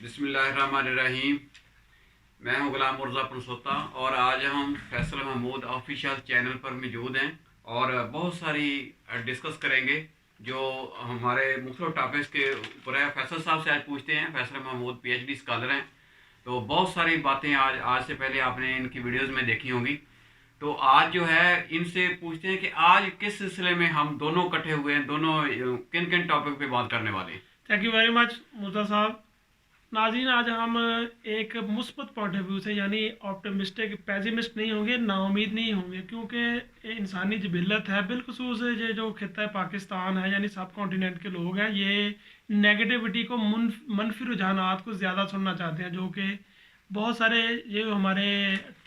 बिस्मिल्लाहिर्रहमानिर्रहीम। मैं हूं गुलाम मुर्ज़ा पुरसोता और आज हम फैसल महमूद ऑफिशियल चैनल पर मौजूद हैं और बहुत सारी डिस्कस करेंगे जो हमारे मुख्तलिफ टॉपिक्स के ऊपर है। फैसल साहब से आज पूछते हैं। फैसल महमूद पीएचडी स्कॉलर हैं, तो बहुत सारी बातें आज से पहले आपने इनकी वीडियोज़ में देखी होंगी। तो आज जो है इनसे पूछते हैं कि आज किस सिलसिले में हम दोनों इकट्ठे हुए हैं, दोनों किन किन टॉपिक पे बात करने वाले हैं। थैंक यू वेरी मच मुर्ता साहब। नाज़रीन, आज हम एक मुस्बत पॉइंट ऑफ व्यू से यानी ऑप्टिमिस्टिक पेसिमिस्ट नहीं होंगे, नाउमीद नहीं होंगे, क्योंकि ये इंसानी जबिलत है। बिलखसूस ये जो खिता पाकिस्तान है यानी सब कॉन्टिनेंट के लोग हैं, ये नेगेटिविटी को मनफी रुझानात को ज़्यादा सुनना चाहते हैं, जो कि बहुत सारे ये हमारे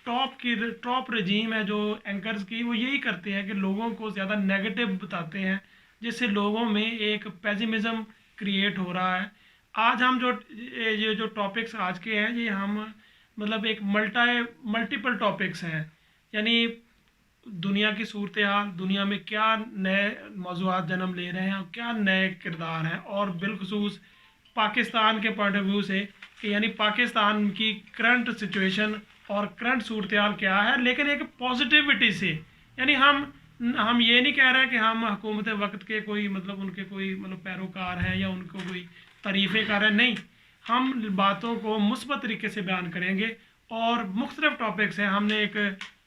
टॉप रजीम है जो एंकर्स की, वो यही करते हैं कि लोगों को ज़्यादा नेगेटिव बताते हैं, जिससे लोगों में एक पेसिमिज़म क्रिएट हो रहा है। आज हम ये जो टॉपिक्स आज के हैं, ये हम मतलब एक मल्टीपल टॉपिक्स हैं, यानी दुनिया की सूरत हाल, दुनिया में क्या नए मौज़ूआत जन्म ले रहे हैं और क्या नए किरदार हैं, और बिलखसूस पाकिस्तान के पॉइंट ऑफ व्यू से कि यानी पाकिस्तान की करंट सिचुएशन और करंट सूरत हाल क्या है, लेकिन एक पॉजिटिविटी से। यानी हम ये नहीं कह रहे कि हम हुकूमत वक्त के कोई मतलब उनके कोई मतलब पैरोकार हैं या उनको कोई तारीफ़ें कर रहे हैं, नहीं। हम बातों को मुस्बत तरीके से बयान करेंगे और मुख्तलिफ टॉपिक्स हैं। हमने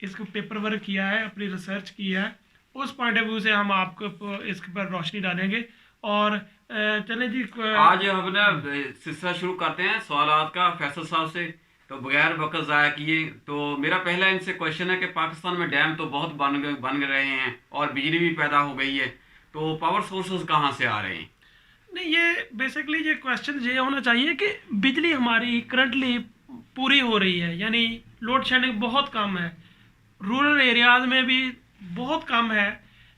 इसको पेपर वर्क किया है, अपनी रिसर्च की है, उस पॉइंट ऑफ व्यू से हम आपको इसके पर रोशनी डालेंगे। और चलें जी, आज हम ना सिलसिला शुरू करते हैं सवालात का फैसल साहब से। तो बगैर वक्त ज़ाया किए, तो मेरा पहला इनसे क्वेश्चन है कि पाकिस्तान में डैम तो बहुत बन रहे हैं और बिजली भी पैदा हो गई है, तो पावर सोर्सेज कहाँ से आ रहे हैं? नहीं, ये बेसिकली ये क्वेश्चन ये होना चाहिए कि बिजली हमारी करंटली पूरी हो रही है, यानी लोड शेडिंग बहुत कम है, रूरल एरियाज़ में भी बहुत कम है।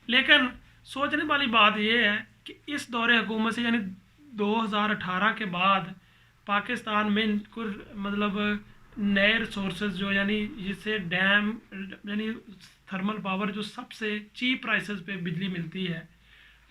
लेकिन सोचने वाली बात यह है कि इस दौरे हुकूमत से यानी 2018 के बाद पाकिस्तान में कुछ मतलब नए रिसोर्सेज जो यानी जिससे डैम यानी थर्मल पावर जो सबसे चीप प्राइसेस पे बिजली मिलती है,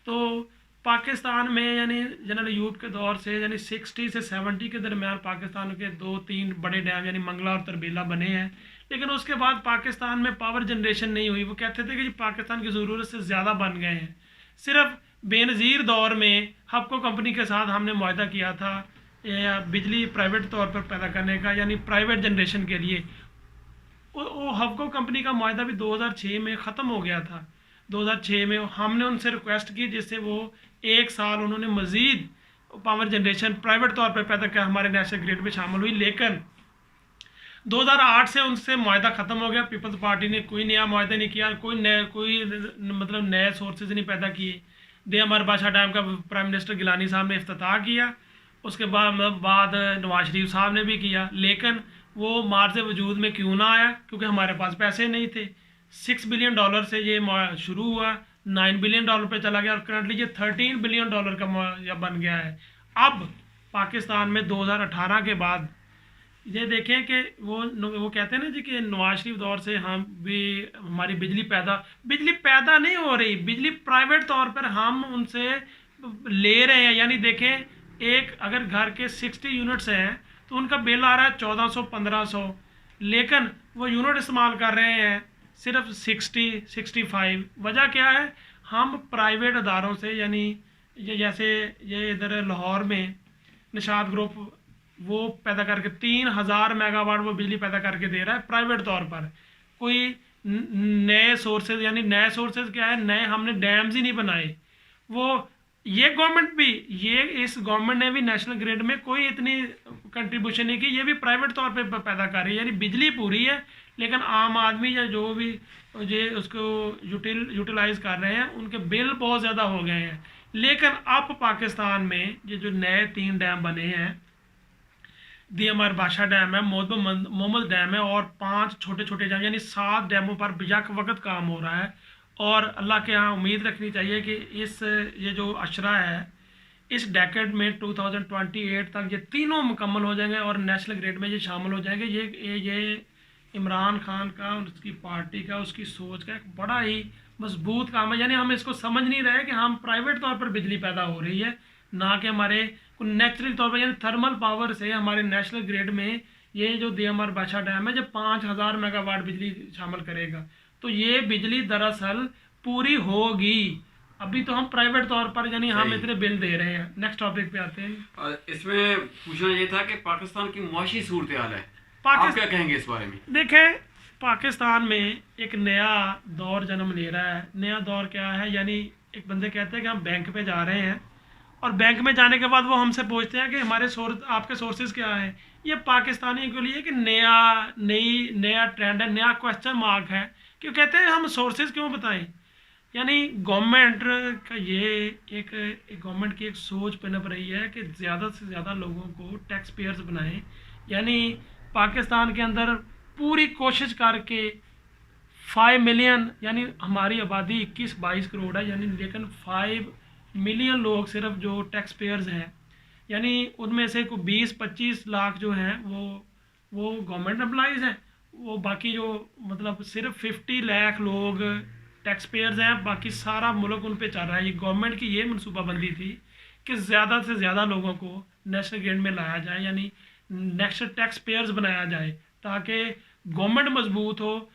तो पाकिस्तान में यानी जनरल यूब के दौर से यानी 60 से 70 के दरमियान पाकिस्तान के 2-3 बड़े डैम यानी मंगला और तरबेला बने हैं। लेकिन उसके बाद पाकिस्तान में पावर जनरेशन नहीं हुई। वो कहते थे कि पाकिस्तान की ज़रूरत से ज़्यादा बन गए हैं। सिर्फ बेनज़ीर दौर में हबको कंपनी के साथ हमने मुआहदा किया था या बिजली प्राइवेट तौर पर पैदा करने का, यानी प्राइवेट जनरेशन के लिए। वो हबको कंपनी का मुआहदा भी 2006 में ख़त्म हो गया था। 2006 में हमने उनसे रिक्वेस्ट की, जिससे वो एक साल उन्होंने मज़ीद पावर जनरेशन प्राइवेट तौर पर पैदा किया, हमारे नेशनल ग्रिड में शामिल हुई। लेकिन 2008 से उनसे मुआहदा ख़त्म हो गया। पीपल्स पार्टी ने कोई नया मुआहदा नहीं किया, कोई मतलब नए सोर्सेज नहीं पैदा किए। अमर बादशाह डैम का प्राइम मिनिस्टर गिलानी साहब ने इफ्तिताह किया, उसके बाद नवाज शरीफ साहब ने भी किया, लेकिन वो मार्ज वजूद में क्यों ना आया? क्योंकि हमारे पास पैसे नहीं थे। $6 बिलियन से ये शुरू हुआ, $9 बिलियन पे चला गया और करंटली ये $13 बिलियन का बन गया है। अब पाकिस्तान में 2018 के बाद ये देखें कि वो कहते हैं ना जी कि नवाज शरीफ दौर से हम भी हमारी बिजली पैदा नहीं हो रही, बिजली प्राइवेट तौर पर हम उनसे ले रहे हैं। यानी देखें, एक अगर घर के 60 यूनिट्स हैं तो उनका बिल आ रहा है 1400-1500, लेकिन वो यूनिट इस्तेमाल कर रहे हैं सिर्फ 60-65। वजह क्या है? हम प्राइवेट अदारों से यानी जैसे ये इधर लाहौर में निशात ग्रुप वो पैदा करके 3000 मेगावाट वो बिजली पैदा करके दे रहा है प्राइवेट तौर पर। कोई नए सोर्सेज, यानी नए सोर्सेज क्या है, नए हमने डैम्स ही नहीं बनाए। वो ये गवर्नमेंट भी, ये इस गवर्नमेंट ने भी नेशनल ग्रिड में कोई इतनी कंट्रीब्यूशन नहीं की, ये भी प्राइवेट तौर पे पैदा कर रही है। यानी बिजली पूरी है, लेकिन आम आदमी या जो भी ये उसको यूटिलाइज कर रहे हैं, उनके बिल बहुत ज़्यादा हो गए हैं। लेकिन अब पाकिस्तान में ये जो नए 3 डैम बने हैं, अमर बादशाह डैम है, मोहम्मद डैम है और 5 छोटे छोटे डैम, यानी 7 डैमों पर यक वक्त काम हो रहा है। और अल्लाह के यहाँ उम्मीद रखनी चाहिए कि ये जो अशरा है, इस डेकेड में 2028 तक ये तीनों मुकम्मल हो जाएंगे और नेशनल ग्रिड में ये शामिल हो जाएंगे। ये इमरान खान का, उसकी पार्टी का, उसकी सोच का एक बड़ा ही मजबूत काम है। यानी हम इसको समझ नहीं रहे कि हम प्राइवेट तौर पर बिजली पैदा हो रही है, ना कि हमारे नेचुरल तौर पर यानी थर्मल पावर से हमारे नेशनल ग्रिड में ये जो देवमर बाछा डैम है, जब 5,000 मेगावाट बिजली शामिल करेगा, तो ये बिजली दरअसल पूरी होगी। अभी तो हम प्राइवेट तौर पर यानी हम सही। इतने बिल दे रहे हैं। नेक्स्ट टॉपिक पे आते हैं। और इसमें पूछना ये था कि पाकिस्तान की मुआशी सूरत हाल है, आप पाकिस्तान क्या कहेंगे इस बारे में? देखें, पाकिस्तान में एक नया दौर जन्म ले रहा है। नया दौर क्या है, यानी एक बंदे कहते हैं कि हम बैंक पे जा रहे हैं और बैंक में जाने के बाद वो हमसे पूछते हैं कि हमारे सोर्स, आपके सोर्सेज क्या हैं। ये पाकिस्तानियों के लिए कि नया ट्रेंड है, नया क्वेश्चन मार्क है। क्यों कहते हैं हम सोर्सेज क्यों बताएं? यानी गवर्नमेंट का ये एक गवर्नमेंट की एक सोच पनप रही है कि ज़्यादा से ज़्यादा लोगों को टैक्स पेयर्स बनाएं। यानी पाकिस्तान के अंदर पूरी कोशिश करके 5 मिलियन, यानी हमारी आबादी 21-22 करोड़ है, यानी लेकिन 5 मिलियन लोग सिर्फ जो टैक्स पेयर्स हैं, यानी उनमें से कोई 20-25 लाख जो हैं वो गवर्नमेंट एम्प्लॉइज़ हैं। वो बाकी जो मतलब सिर्फ 50 लाख लोग टैक्स पेयर्स हैं, बाकी सारा मुल्क उन पे चल रहा है। ये गवर्नमेंट की ये मनसूबाबंदी थी कि ज़्यादा से ज़्यादा लोगों को नेशनल ग्रिड में लाया जाए, यानी नेशनल टैक्स पेयर्स बनाया जाए ताकि गवर्नमेंट मजबूत हो।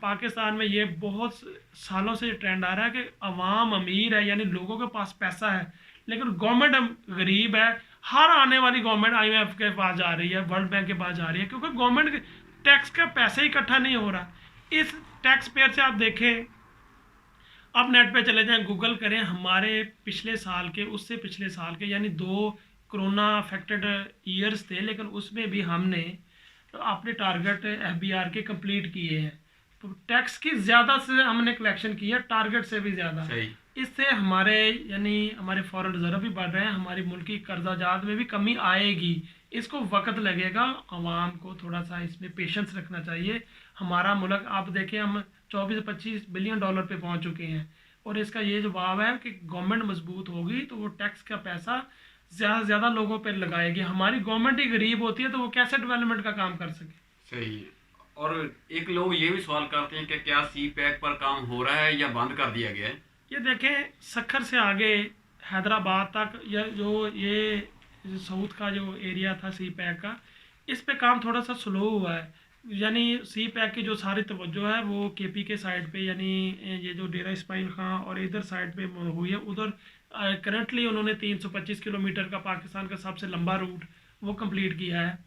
पाकिस्तान में ये बहुत सालों से ट्रेंड आ रहा है कि अवाम अमीर है, यानी लोगों के पास पैसा है, लेकिन गवर्नमेंट गरीब है। हर आने वाली गवर्नमेंट IMF के पास जा रही है, वर्ल्ड बैंक के पास जा रही है, क्योंकि गवर्नमेंट टैक्स का पैसा ही इकट्ठा नहीं हो रहा। इस टैक्स पेयर से आप देखें, आप नेट पे चले जाएं, गूगल करें, हमारे पिछले साल के, उससे पिछले साल के, यानी 2 कोरोना अफेक्टेड ईयर्स थे, लेकिन उसमें भी हमने अपने टारगेट FBR के कंप्लीट किए हैं। तो टैक्स की ज़्यादा से हमने कलेक्शन की है, टारगेट से भी ज़्यादा। सही। इससे हमारे यानी हमारे फॉरेन रिजर्व भी बढ़ रहे हैं, हमारी मुल्की कर्जाजात में भी कमी आएगी। इसको वक्त लगेगा, आवाम को थोड़ा सा इसमें पेशेंस रखना चाहिए। हमारा मुल्क आप देखें, हम 24-25 बिलियन डॉलर पे पहुंच चुके हैं, और इसका ये जवाब है कि गवर्नमेंट मजबूत होगी तो वो टैक्स का पैसा ज़्यादा से ज़्यादा लोगों पर लगाएगी। हमारी गवर्नमेंट ही गरीब होती है तो वो कैसे डेवलपमेंट का काम कर सके। सही है। और एक लोग ये भी सवाल करते हैं कि क्या CPEC पर काम हो रहा है या बंद कर दिया गया है? ये देखें, सखर से आगे हैदराबाद तक, या ये साउथ का जो एरिया था CPEC का, इस पे काम थोड़ा सा स्लो हुआ है। यानी CPEC की जो सारी तवज्जो है वो KP के साइड पे, यानी ये जो डेरा इस्माइल खां और इधर साइड पे हुई है। उधर करंटली उन्होंने 325 किलोमीटर का पाकिस्तान का सबसे लंबा रूट वो कंप्लीट किया है।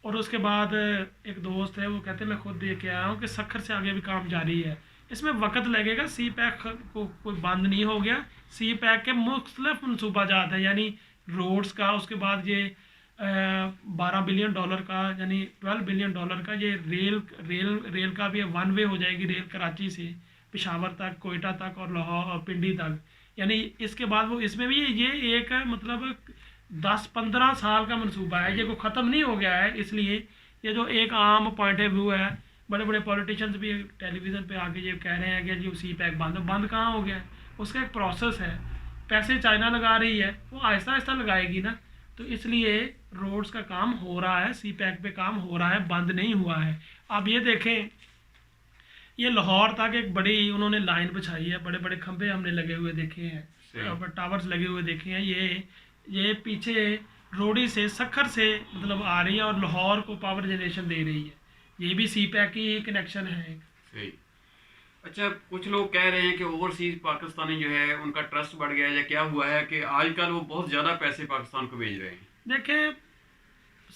और उसके बाद एक दोस्त है, वो कहते हैं मैं खुद देख के आया हूँ कि सखर से आगे भी काम जारी है। इसमें वक्त लगेगा, CPEC को कोई बंद नहीं हो गया। CPEC के मुख्तलिफ मनसूबाजात हैं, यानी रोड्स का, उसके बाद ये 12 बिलियन डॉलर का, यानी 12 बिलियन डॉलर का ये रेल का भी 1 वे हो जाएगी, रेल कराची से पेशावर तक, कोयटा तक और लाहौर और पिंडी तक। यानी इसके बाद वो इसमें भी ये एक मतलब 10-15 साल का मनसूबा है, ये कोई ख़त्म नहीं हो गया है। इसलिए ये जो एक आम पॉइंट ऑफ व्यू है, बड़े बड़े पॉलिटिशियंस भी टेलीविज़न पे आके ये कह रहे हैं कि जी CPEC बंद कहाँ हो गया है। उसका एक प्रोसेस है, पैसे चाइना लगा रही है, वो आहिस्ता आहिस्ता लगाएगी ना। तो इसलिए रोड्स का काम हो रहा है, CPEC पे काम हो रहा है, बंद नहीं हुआ है। आप ये देखें, ये लाहौर तक एक बड़ी उन्होंने लाइन बिछाई है, बड़े बड़े खंभे हमने लगे हुए देखे हैं, टावर्स लगे हुए देखे हैं। ये पीछे रोडी से, सखर से मतलब आ रही है और लाहौर को पावर जनरेशन दे रही है। ये भी CPEC की कनेक्शन है। सही। अच्छा, कुछ लोग कह रहे हैं कि ओवरसीज पाकिस्तानी जो है उनका ट्रस्ट बढ़ गया है, या क्या हुआ है कि आजकल वो बहुत ज़्यादा पैसे पाकिस्तान को भेज रहे हैं? देखें,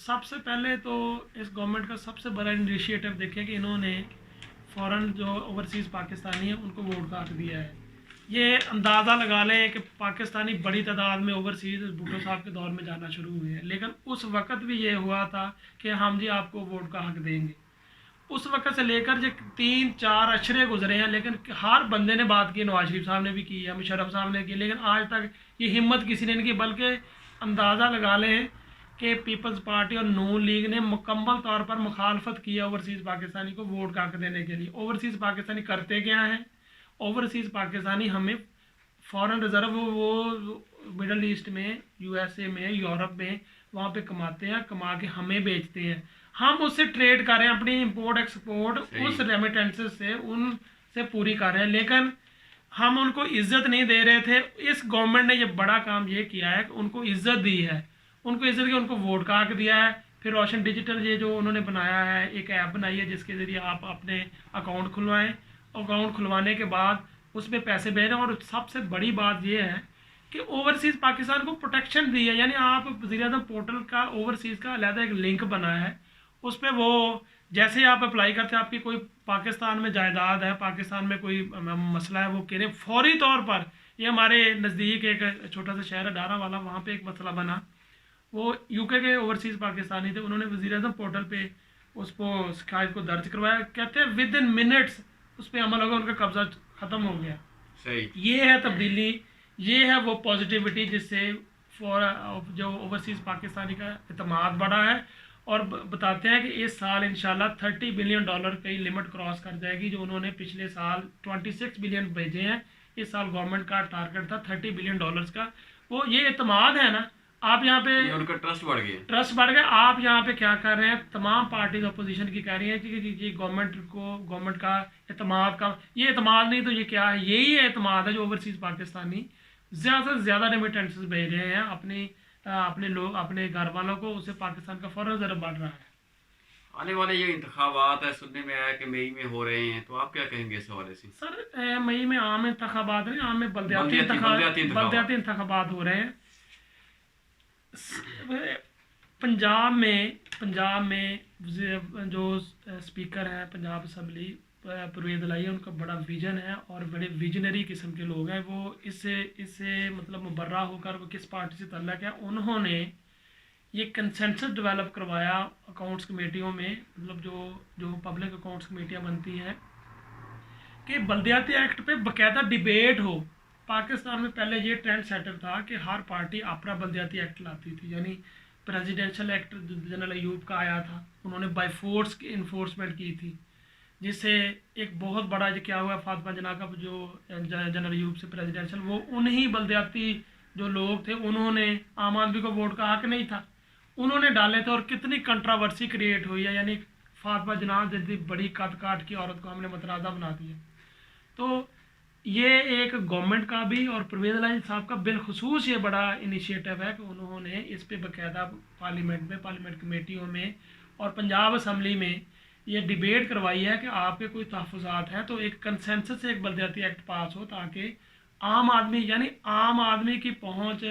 सबसे पहले तो इस गवर्नमेंट का सबसे बड़ा इनिशिएटिव देखें कि इन्होंने फ़ौरन जो ओवरसीज़ पाकिस्तानी है उनको वोट का हक दिया है। ये अंदाज़ा लगा लें कि पाकिस्तानी बड़ी तादाद में ओवरसीज़ भुट्टो साहब के दौर में जाना शुरू हुए हैं, लेकिन उस वक़्त भी ये हुआ था कि हम जी आपको वोट का हक देंगे। उस वक़्त से लेकर जो 3-4 अशरे गुजरे हैं, लेकिन हर बंदे ने बात की, नवाज शरीफ साहब ने भी की है, मुशर्रफ साहब ने की, लेकिन आज तक ये हिम्मत किसी ने नहीं की। बल्कि अंदाज़ा लगा लें कि पीपल्स पार्टी और नून लीग ने मुकम्मल तौर पर मुखालफत की है ओवरसीज़ पाकिस्तानी को वोट का हक देने के लिए। ओवरसीज़ पाकिस्तानी करते क्या हैं? ओवरसीज़ पाकिस्तानी हमें फॉरेन रिजर्व वो मिडल ईस्ट में, USA में, यूरोप में वहाँ पे कमाते हैं, कमा के हमें बेचते हैं। हम उससे ट्रेड कर रहे हैं, अपनी इंपोर्ट एक्सपोर्ट उस रेमिटेंसेस से उनसे पूरी कर रहे हैं। लेकिन हम उनको इज्जत नहीं दे रहे थे। इस गवर्नमेंट ने ये बड़ा काम ये किया है कि उनको इज्जत दी है, उनको इज्जत की, उनको वोट का हक दिया है। फिर रोशन डिजिटल ये जो उन्होंने बनाया है, एक ऐप बनाई है जिसके ज़रिए आप अपने अकाउंट खुलवाएं, अकाउंट खुलवाने के बाद उसमें पैसे भेजें। और सबसे बड़ी बात ये है कि ओवरसीज़ पाकिस्तान को प्रोटेक्शन दी है। यानी आप वज़ीर-ए-आज़म पोर्टल का ओवरसीज़ का अलहदा एक लिंक बना है, उस पर वो जैसे ही आप अप्लाई करते हैं, आपकी कोई पाकिस्तान में जायदाद है, पाकिस्तान में कोई मसला है, वो कह रहे फौरी तौर पर। ये हमारे नज़दीक एक छोटा सा शहर है डारा वाला, वहाँ पे एक मसला बना, वो यूके के ओवरसीज़ पाकिस्तानी थे, उन्होंने वज़ीर-ए-आज़म पोर्टल पे उसको शिकायत को दर्ज करवाया। कहते हैं विद इन मिनट्स उस पर अमल होगा, उनका कब्ज़ा ख़त्म हो गया। सही। ये है तब्दीली, ये है वो पॉजिटिविटी जिससे जो ओवरसीज़ पाकिस्तानी का एतमाद बढ़ा है। और बताते हैं कि इस साल इंशाल्लाह $30 बिलियन की लिमिट क्रॉस कर जाएगी, जो उन्होंने पिछले साल 26 बिलियन भेजे हैं। इस साल गवर्नमेंट का टारगेट था $30 बिलियन का। वो ये एतमाद है ना, आप यहाँ पे ये उनका ट्रस्ट बढ़ गया, ट्रस्ट बढ़ गया। आप यहाँ पे क्या कर रहे हैं, तमाम पार्टीज अपोजिशन की कह रही है कि ये गवर्नमेंट का एतमाद का, ये एतमाद नहीं तो ये क्या है, यही एतमाद है जो ओवरसीज़ पाकिस्तानी ज़्यादा से ज़्यादा रेमिटेंसेस भेज रहे हैं अपने लोग, अपने घर वालों को, उससे पाकिस्तान का फ़ौरन ज़रा बढ़ रहा है। आने वाले ये इंतखाबात है, सुनने में आया कि मई में हो रहे हैं, तो आप क्या कहेंगे इस हवाले से? सर मई में आम इंतखाबात नहीं, आम में बल्दियाती इंतखाबात हो रहे हैं। पंजाब में जो स्पीकर हैं पंजाब असम्बली परवेज़ इलाही, उनका बड़ा विजन है और बड़े विजनरी किस्म के लोग हैं। वो इससे मतलब मुबर्रा होकर वो किस पार्टी से तल्लक है, उन्होंने ये कंसेंसस डेवलप करवाया अकाउंट्स कमेटियों में, मतलब जो पब्लिक अकाउंट्स कमेटियाँ बनती हैं, कि बल्दियाती एक्ट पे बाकायदा डिबेट हो। पाकिस्तान में पहले ये ट्रेंड सेटर था कि हर पार्टी अपना बल्दियाती एक्ट लाती थी। यानी प्रेसिडेंशियल एक्ट जनरल अयूब का आया था, उन्होंने बाय फोर्स की इन्फोर्समेंट की थी, जिससे एक बहुत बड़ा जो क्या हुआ, फातिमा जना का जो जनरल अयूब से प्रेसिडेंशियल, वो उन्हीं बल्दियाती जो लोग थे, उन्होंने आम आदमी को वोट का हक नहीं था, उन्होंने डाले थे और कितनी कंट्रावर्सी क्रिएट हुई है। यानी फातिमा जना जैसी बड़ी कद काट की औरत को हमने मतराजा बना दिया। तो ये एक गवर्नमेंट का भी और परवेज़ इलाही साहब का बिलखुसूस ये बड़ा इनिशिएटिव है कि उन्होंने इस पे बाकायदा पार्लियामेंट कमेटियों में और पंजाब असम्बली में ये डिबेट करवाई है कि आपके कोई तहफ़्फ़ुज़ात हैं तो एक कंसेंसस से एक बल्दियाती एक्ट पास हो, ताकि आम आदमी, यानी आम आदमी की पहुंच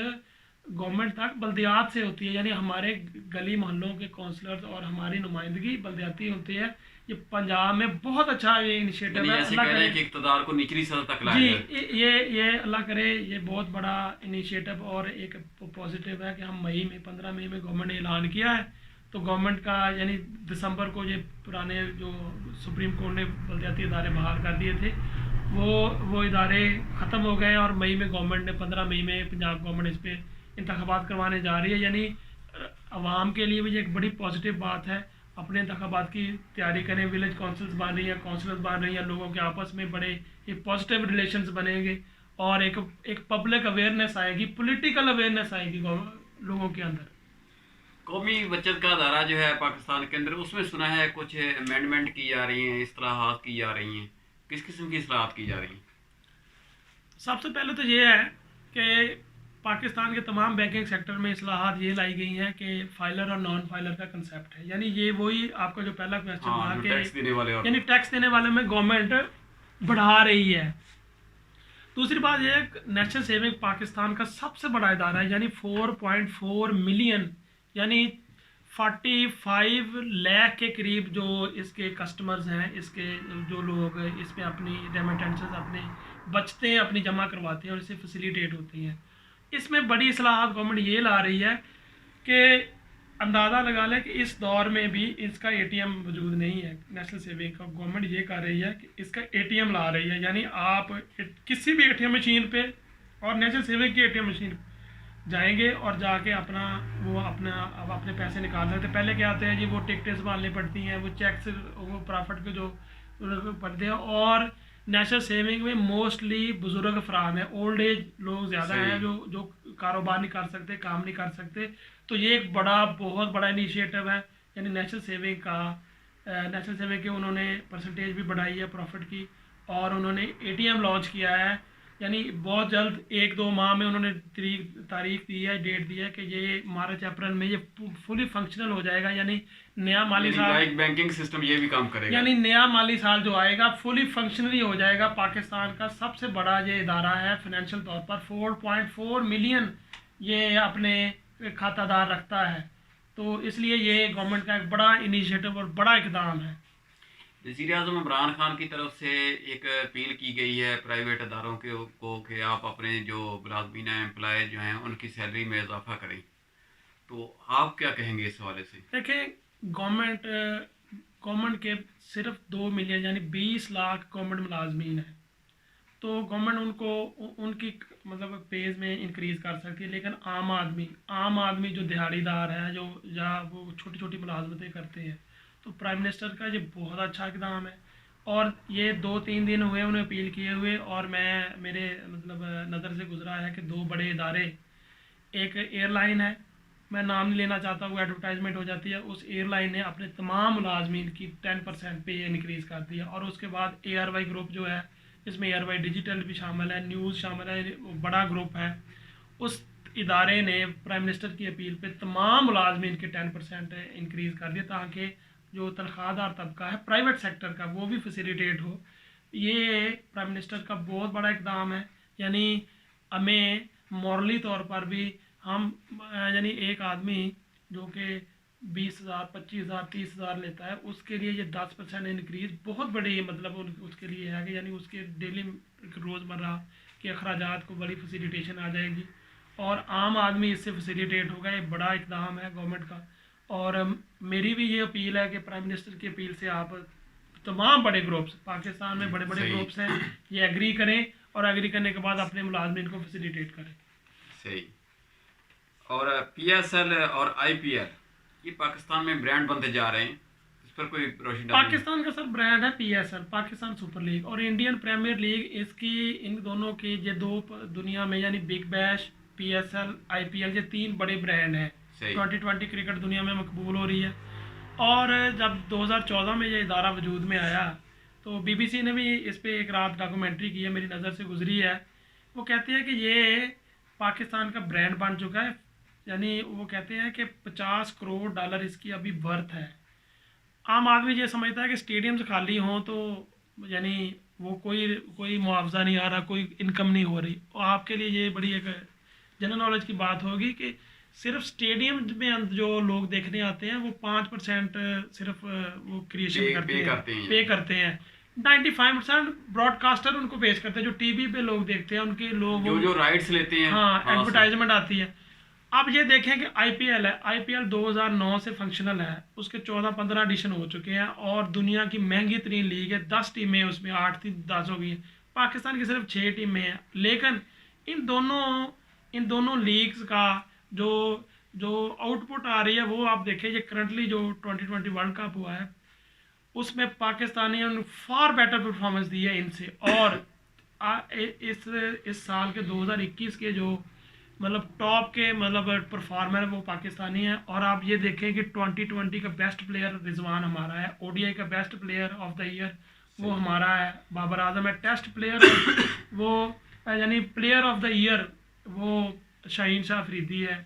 गवर्नमेंट तक बल्दियात से होती है। यानी हमारे गली मोहल्लों के काउंसलर्स और हमारी नुमाइंदगी बल्दियाती होती है। ये पंजाब में बहुत अच्छा ये इनिशिएटिव है। ऐसे कह रहे हैं कि इक़्तिदार को निचली सतह तक लाया जी, ये अल्लाह करे, ये बहुत बड़ा इनिशिएटिव और एक पॉजिटिव है कि हम 15 मई में गवर्नमेंट ने ऐलान किया है। तो गवर्नमेंट का यानी दिसंबर को ये पुराने जो सुप्रीम कोर्ट ने बल्दियाती इदारे बहाल कर दिए थे, वो इदारे ख़त्म हो गए और मई में गवर्नमेंट ने 15 मई में पंजाब गवर्नमेंट इस पर इंतखाबात करवाने जा रही है। यानी आवाम के लिए भी ये एक बड़ी पॉजिटिव बात है। अपने इंतखाबात की तैयारी करें, विलेज काउंसिल्स बन रही हैं, काउंसिलर्स बन रही हैं, लोगों के आपस में बड़े एक पॉजिटिव रिलेशंस बनेंगे और एक पब्लिक अवेयरनेस आएगी, पॉलिटिकल अवेयरनेस आएगी लोगों के अंदर। कौमी बचत का अदारा जो है पाकिस्तान के अंदर, उसमें सुना है कुछ अमेंडमेंट की जा रही हैं, इस्लाहात की जा रही हैं, किस किस्म की इस्लाहात की जा रही हैं? सबसे पहले तो ये है कि पाकिस्तान के तमाम बैंकिंग सेक्टर में इस्लाहात ये लाई गई हैं कि फाइलर और नॉन फाइलर का कंसेप्ट है। यानी ये वही आपका जो पहला क्वेश्चन था कि टैक्स देने वाले, यानी टैक्स देने वाले में गवर्नमेंट बढ़ा रही है। दूसरी बात यह है, नेशनल सेविंग पाकिस्तान का सबसे बड़ा इदारा है, यानी 4.4 मिलियन यानी 45 लाख के करीब जो इसके कस्टमर्स हैं, इसके जो लोग इसमें अपनी रेमिटेंसेस अपने बचते हैं, अपनी जमा करवाते हैं और इससे फैसिलिटेट होती हैं। इसमें बड़ी इस्लाहात गवर्नमेंट ये ला रही है कि अंदाज़ा लगा लें कि इस दौर में भी इसका एटीएम वजूद नहीं है। नेशनल सेविंग का गवर्नमेंट ये कर रही है कि इसका एटीएम ला रही है। यानी आप किसी भी एटीएम मशीन पे और नेशनल सेविंग की एटीएम मशीन जाएंगे और जाके अपने पैसे निकाल सकते। पहले क्या आते हैं जी, वो टिकटें संभालनी पड़ती हैं, वो चेक्स, वो प्रॉफिट के जो पड़ते हैं। और नेशनल सेविंग में मोस्टली बुजुर्ग अफराद हैं, ओल्ड एज लोग ज़्यादा हैं जो कारोबार नहीं कर सकते, काम नहीं कर सकते। तो ये एक बहुत बड़ा इनिशिएटिव है। यानी नेशनल सेविंग के उन्होंने परसेंटेज भी बढ़ाई है प्रॉफिट की, और उन्होंने एटीएम लॉन्च किया है यानी बहुत जल्द 1-2 माह में उन्होंने तारीख दी है, डेट दी है कि ये मार्च अप्रैल में ये फुली फंक्शनल हो जाएगा। यानी नया माली साल, बैंकिंग सिस्टम ये भी काम करेगा, यानी नया माली साल जो आएगा फुली फंक्शनली हो जाएगा। पाकिस्तान का सबसे बड़ा ये इदारा है फाइनेंशियल तौर पर, 4.4 मिलियन ये अपने खातादार रखता है। तो इसलिए ये गवर्नमेंट का एक बड़ा इनिशिएटिव और बड़ा इकदाम है। वज़ीर आज़म इमरान खान की तरफ से एक अपील की गई है प्राइवेट अदारों को कि आप अपने जो मुलाजमीन एम्प्लॉय जो हैं उनकी सैलरी में इजाफा करें, तो आप क्या कहेंगे इस हवाले से? देखें, गवर्नमेंट के सिर्फ 2 मिलियन यानी 20 लाख गवर्नमेंट मुलाजमीन हैं, तो गवर्नमेंट उनको उनकी मतलब पेज में इंक्रीज़ कर सकती है। लेकिन आम आदमी जो दिहाड़ीदार है, जो या वो छोटी छोटी मुलाजमतें करते हैं, तो प्राइम मिनिस्टर का ये बहुत अच्छा इकदाम है। और ये 2-3 दिन हुए उन्हें अपील किए हुए, और मेरे मतलब नज़र से गुजरा है कि 2 बड़े इदारे, एक एयरलाइन है, मैं नाम नहीं लेना चाहता, वो एडवर्टाइजमेंट हो जाती है, उस एयरलाइन ने अपने तमाम मुलाजमीन की 10% पे इंक्रीज़ कर दिया। और उसके बाद ARY ग्रुप जो है, इसमें ARY डिजिटल भी शामिल है, न्यूज़ शामिल है, बड़ा ग्रुप है, उस इदारे ने प्राइम मिनिस्टर की अपील पे तमाम मुलाजमीन के 10% इंक्रीज़ कर दिया, ताकि जो तनख्वाहदार तबका है प्राइवेट सेक्टर का वो भी फैसिलिटेट हो। ये प्राइम मिनिस्टर का बहुत बड़ा इकदाम है। यानी हमें मॉरली तौर पर भी हम यानी एक आदमी जो कि 20,000, 25,000, 30,000 लेता है, उसके लिए ये 10% इंक्रीज़ बहुत बड़ी मतलब उसके लिए है कि यानी उसके डेली रोज़मर्रा के अखराजात को बड़ी फैसिलिटेशन आ जाएगी और आम आदमी इससे फैसिलिटेट होगा। ये बड़ा इकदाम है गवर्नमेंट का। और मेरी भी ये अपील है कि प्राइम मिनिस्टर की अपील से आप तमाम बड़े ग्रुप्स, पाकिस्तान में बड़े बड़े ग्रुप्स हैं, ये एग्री करें और एग्री करने के बाद अपने मुलाजमीन को फैसिलिटेट करें। सही। और PSL और IPL ये पाकिस्तान में ब्रांड बनते जा रहे हैं, इस पर कोई रोशनी डालें? पाकिस्तान का सर ब्रांड है PSL, पाकिस्तान सुपर लीग, और इंडियन प्रीमियर लीग, इसकी इन दोनों की ये 2 दुनिया में यानी बिग बैश, PSL, IPL, ये 3 बड़े ब्रांड हैं। 2020 क्रिकेट दुनिया में मकबूल हो रही है। और जब 2014 में ये इदारा वजूद में आया तो BBC ने भी इस पर एक रात डॉक्यूमेंट्री की है, मेरी नज़र से गुजरी है। वो कहते हैं कि ये पाकिस्तान का ब्रांड बन चुका है। यानी वो कहते हैं कि $50 करोड़ इसकी अभी वर्थ है। आम आदमी ये समझता है कि स्टेडियम्स खाली हों तो यानी वो कोई मुआवजा नहीं आ रहा, कोई इनकम नहीं हो रही। और आपके लिए ये बड़ी एक जनरल नॉलेज की बात होगी कि सिर्फ स्टेडियम में जो लोग देखने आते हैं वो 5% सिर्फ वो क्रिएशन पे करते हैं। 95% ब्रॉडकास्टर उनको पेश करते हैं, जो टीवी पे लोग देखते हैं उनके लोग जो राइट्स लेते हैं। हाँ, एडवर्टाइजमेंट आती है। अब ये देखें कि IPL है, IPL 2009 से फंक्शनल है, उसके 14-15 एडिशन हो चुके हैं और दुनिया की महंगी तरीन लीग है। 10 टीमें उसमें, 8 थी 10 हो गई हैं। पाकिस्तान की सिर्फ 6 टीमें हैं। लेकिन इन दोनों लीग्स का जो आउटपुट आ रही है वो आप देखें। ये करंटली जो 2020 वर्ल्ड कप हुआ है उसमें पाकिस्तानी फार बेटर परफॉर्मेंस दी है इनसे। और इस साल के 2021 के जो मतलब टॉप के मतलब परफॉर्मर वो पाकिस्तानी हैं। और आप ये देखें कि 2020 का बेस्ट प्लेयर रिजवान हमारा है, ODI का best player of the year वो हमारा है, बाबर आजम है। टेस्ट प्लेयर वो यानी प्लेयर ऑफ द ईयर वो शाहीन शाह अफरीदी है।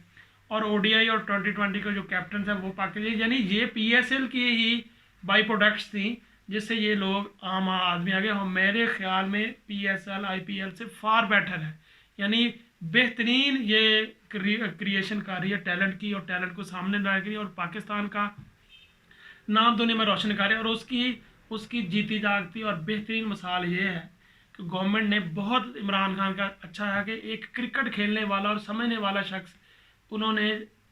और ODI और 2020 के जो कैप्टन हैं वो पाकिस्तान, यानी ये PSL की ही बाई प्रोडक्ट्स थी जिससे ये लोग आम आदमी आ गए। और मेरे ख्याल में PSL IPL से फार बेटर है। यानी बेहतरीन ये क्रिएशन कर रही है टैलेंट की, और टैलेंट को सामने ला रही है और पाकिस्तान का नाम दुनिया में रोशन कर रही है। और उसकी जीती जागती और बेहतरीन मिसाल ये है कि गवर्नमेंट ने बहुत, इमरान खान का अच्छा है कि एक क्रिकेट खेलने वाला और समझने वाला शख्स उन्होंने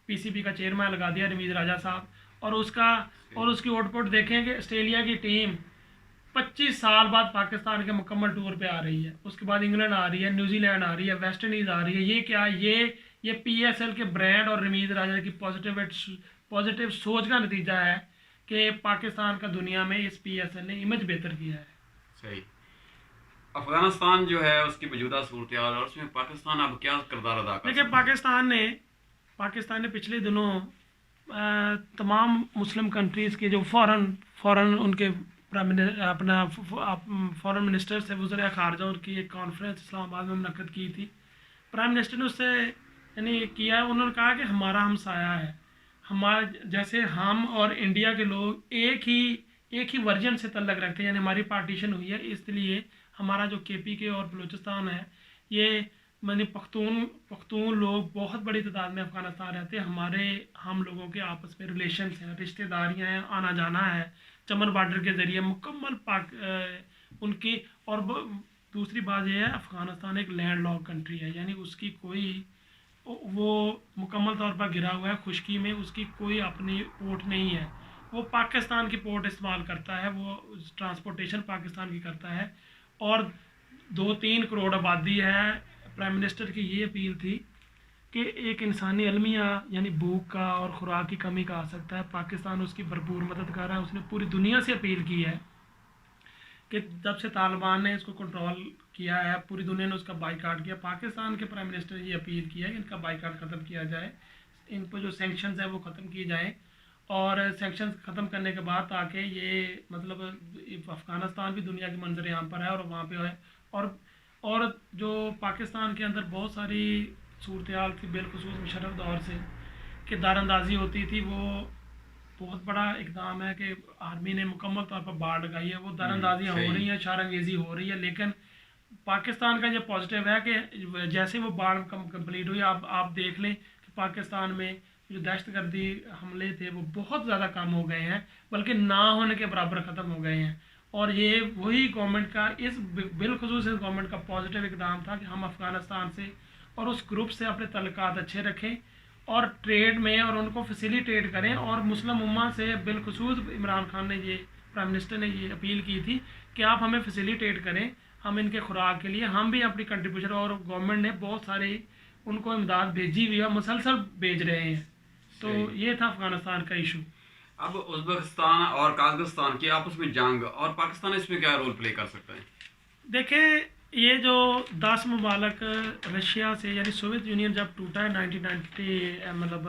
PCB का चेयरमैन लगा दिया, रमीज राजा साहब। और उसकी आउटपुट देखें कि ऑस्ट्रेलिया की टीम 25 साल बाद पाकिस्तान के मुकम्मल टूर पे आ रही है। उसके बाद इंग्लैंड आ रही है, न्यूजीलैंड आ रही है, वेस्ट इंडीज़ आ रही है। ये क्या, ये PSL के ब्रांड और रमीज राजा की पॉजिटिव सोच का नतीजा है कि पाकिस्तान का दुनिया में इस PSL ने इमेज बेहतर किया है। सही। अफगानिस्तान जो है उसकी मौजूदा सूरत हाल और उसमें पाकिस्तान अब क्या किरदार अदा कर देखिए, पाकिस्तान ने पिछले दिनों तमाम मुस्लिम कंट्रीज़ के जो फॉरेन उनके अपना फॉरेन मिनिस्टर से वज़ीर ख़ारजा उनकी एक कॉन्फ्रेंस इस्लामाबाद में मुनक्कद की थी। प्राइम मिनिस्टर ने उससे यानी किया, उन्होंने कहा कि हमारा हमसाया है, हमारा जैसे हम और इंडिया के लोग एक ही वर्जन से तल्लक रखते हैं, यानी हमारी पार्टीशन हुई है, इसलिए हमारा जो KPK और बलूचिस्तान है, ये मानी पख्तून लोग बहुत बड़ी तादाद में अफ़गानिस्तान रहते हैं। हम लोगों के आपस में रिलेशंस हैं, रिश्तेदारियां हैं, आना जाना है चमन बॉर्डर के ज़रिए मुकम्मल उनकी। और दूसरी बात यह है, अफ़गानिस्तान एक लैंड लॉक कंट्री है, यानी उसकी कोई वो मुकम्मल तौर पर घिरा हुआ है खुश्की में, उसकी कोई अपनी पोर्ट नहीं है। वो पाकिस्तान की पोर्ट इस्तेमाल करता है, वो ट्रांसपोर्टेशन पाकिस्तान की करता है। और 2-3 करोड़ आबादी है। प्राइम मिनिस्टर की ये अपील थी कि एक इंसानी अलमिया यानी भूख का और ख़ुराक की कमी का आ सकता है, पाकिस्तान उसकी भरपूर मदद कर रहा है। उसने पूरी दुनिया से अपील की है कि जब से तालिबान ने इसको कंट्रोल किया है, पूरी दुनिया ने उसका बाइकाट किया। पाकिस्तान के प्राइम मिनिस्टर ने ये अपील की है कि इनका बाइकाट ख़त्म किया जाए, इन पर जो सैंक्शंस हैं वो ख़त्म किए जाएँ। और सैंक्शंस ख़त्म करने के बाद ताकि ये मतलब अफ़गानिस्तान भी दुनिया के मंजर यहाँ पर है और वहाँ पे है। और जो पाकिस्तान के अंदर बहुत सारी सूरत हाल थी, बिलखसूस मुशर्रफ दौर से कि दारंदाजी होती थी, वो बहुत बड़ा इकदाम है कि आर्मी ने मुकम्मल तौर पर बाढ़ लगाई है। वो दारंदाजियाँ हो रही हैं, शारंगेज़ी हो रही है, लेकिन पाकिस्तान का ये पॉजिटिव है कि जैसे वो बाढ़ कंप्लीट हुई, आप देख लें कि पाकिस्तान में जो दहशतगर्दी हमले थे वो बहुत ज़्यादा कम हो गए हैं, बल्कि ना होने के बराबर ख़त्म हो गए हैं। और ये वही गवर्नमेंट का बिलखसूस इस गवर्नमेंट का पॉजिटिव इकदाम था कि हम अफ़गानिस्तान से और उस ग्रुप से अपने तल्लुकात अच्छे रखें और ट्रेड में और उनको फैसिलिटेट करें। और मुस्लिम उम्मा से बिलखसूस इमरान खान ने ये प्राइम मिनिस्टर ने ये अपील की थी कि आप हमें फैसिलिटेट करें, हम इनके खुराक के लिए हम भी अपनी कंट्रीब्यूशन, और गवर्नमेंट ने बहुत सारी उनको इमदाद भेजी हुई है, मुसलसल भेज रहे हैं। तो ये था अफ़गानिस्तान का इशू। अब उज़्बेकिस्तान और काज़ाकिस्तान की आपस में जंग, और पाकिस्तान इसमें क्या रोल प्ले कर सकता है? देखें, ये जो 10 ममालक रशिया से यानी सोवियत यूनियन जब टूटा है 1990 मतलब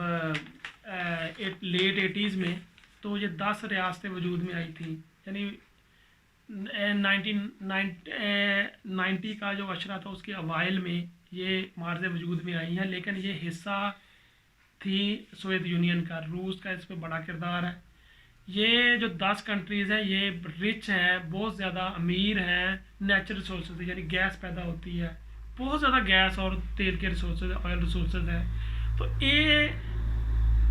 लेट 80s में, तो ये 10 रियासतें वजूद में आई थी। यानी 1990 का जो अशरा था उसके अवाइल में ये मार्ज़े वजूद में आई हैं, लेकिन ये हिस्सा थी सोवियत यूनियन का। रूस का इस पर बड़ा किरदार है। ये जो 10 कंट्रीज़ हैं ये रिच हैं, बहुत ज़्यादा अमीर हैं, नेचुरल रिसोर्स यानी गैस पैदा होती है, बहुत ज़्यादा गैस और तेल के रिसोर्स, ऑयल रिसोर्स हैं। तो ये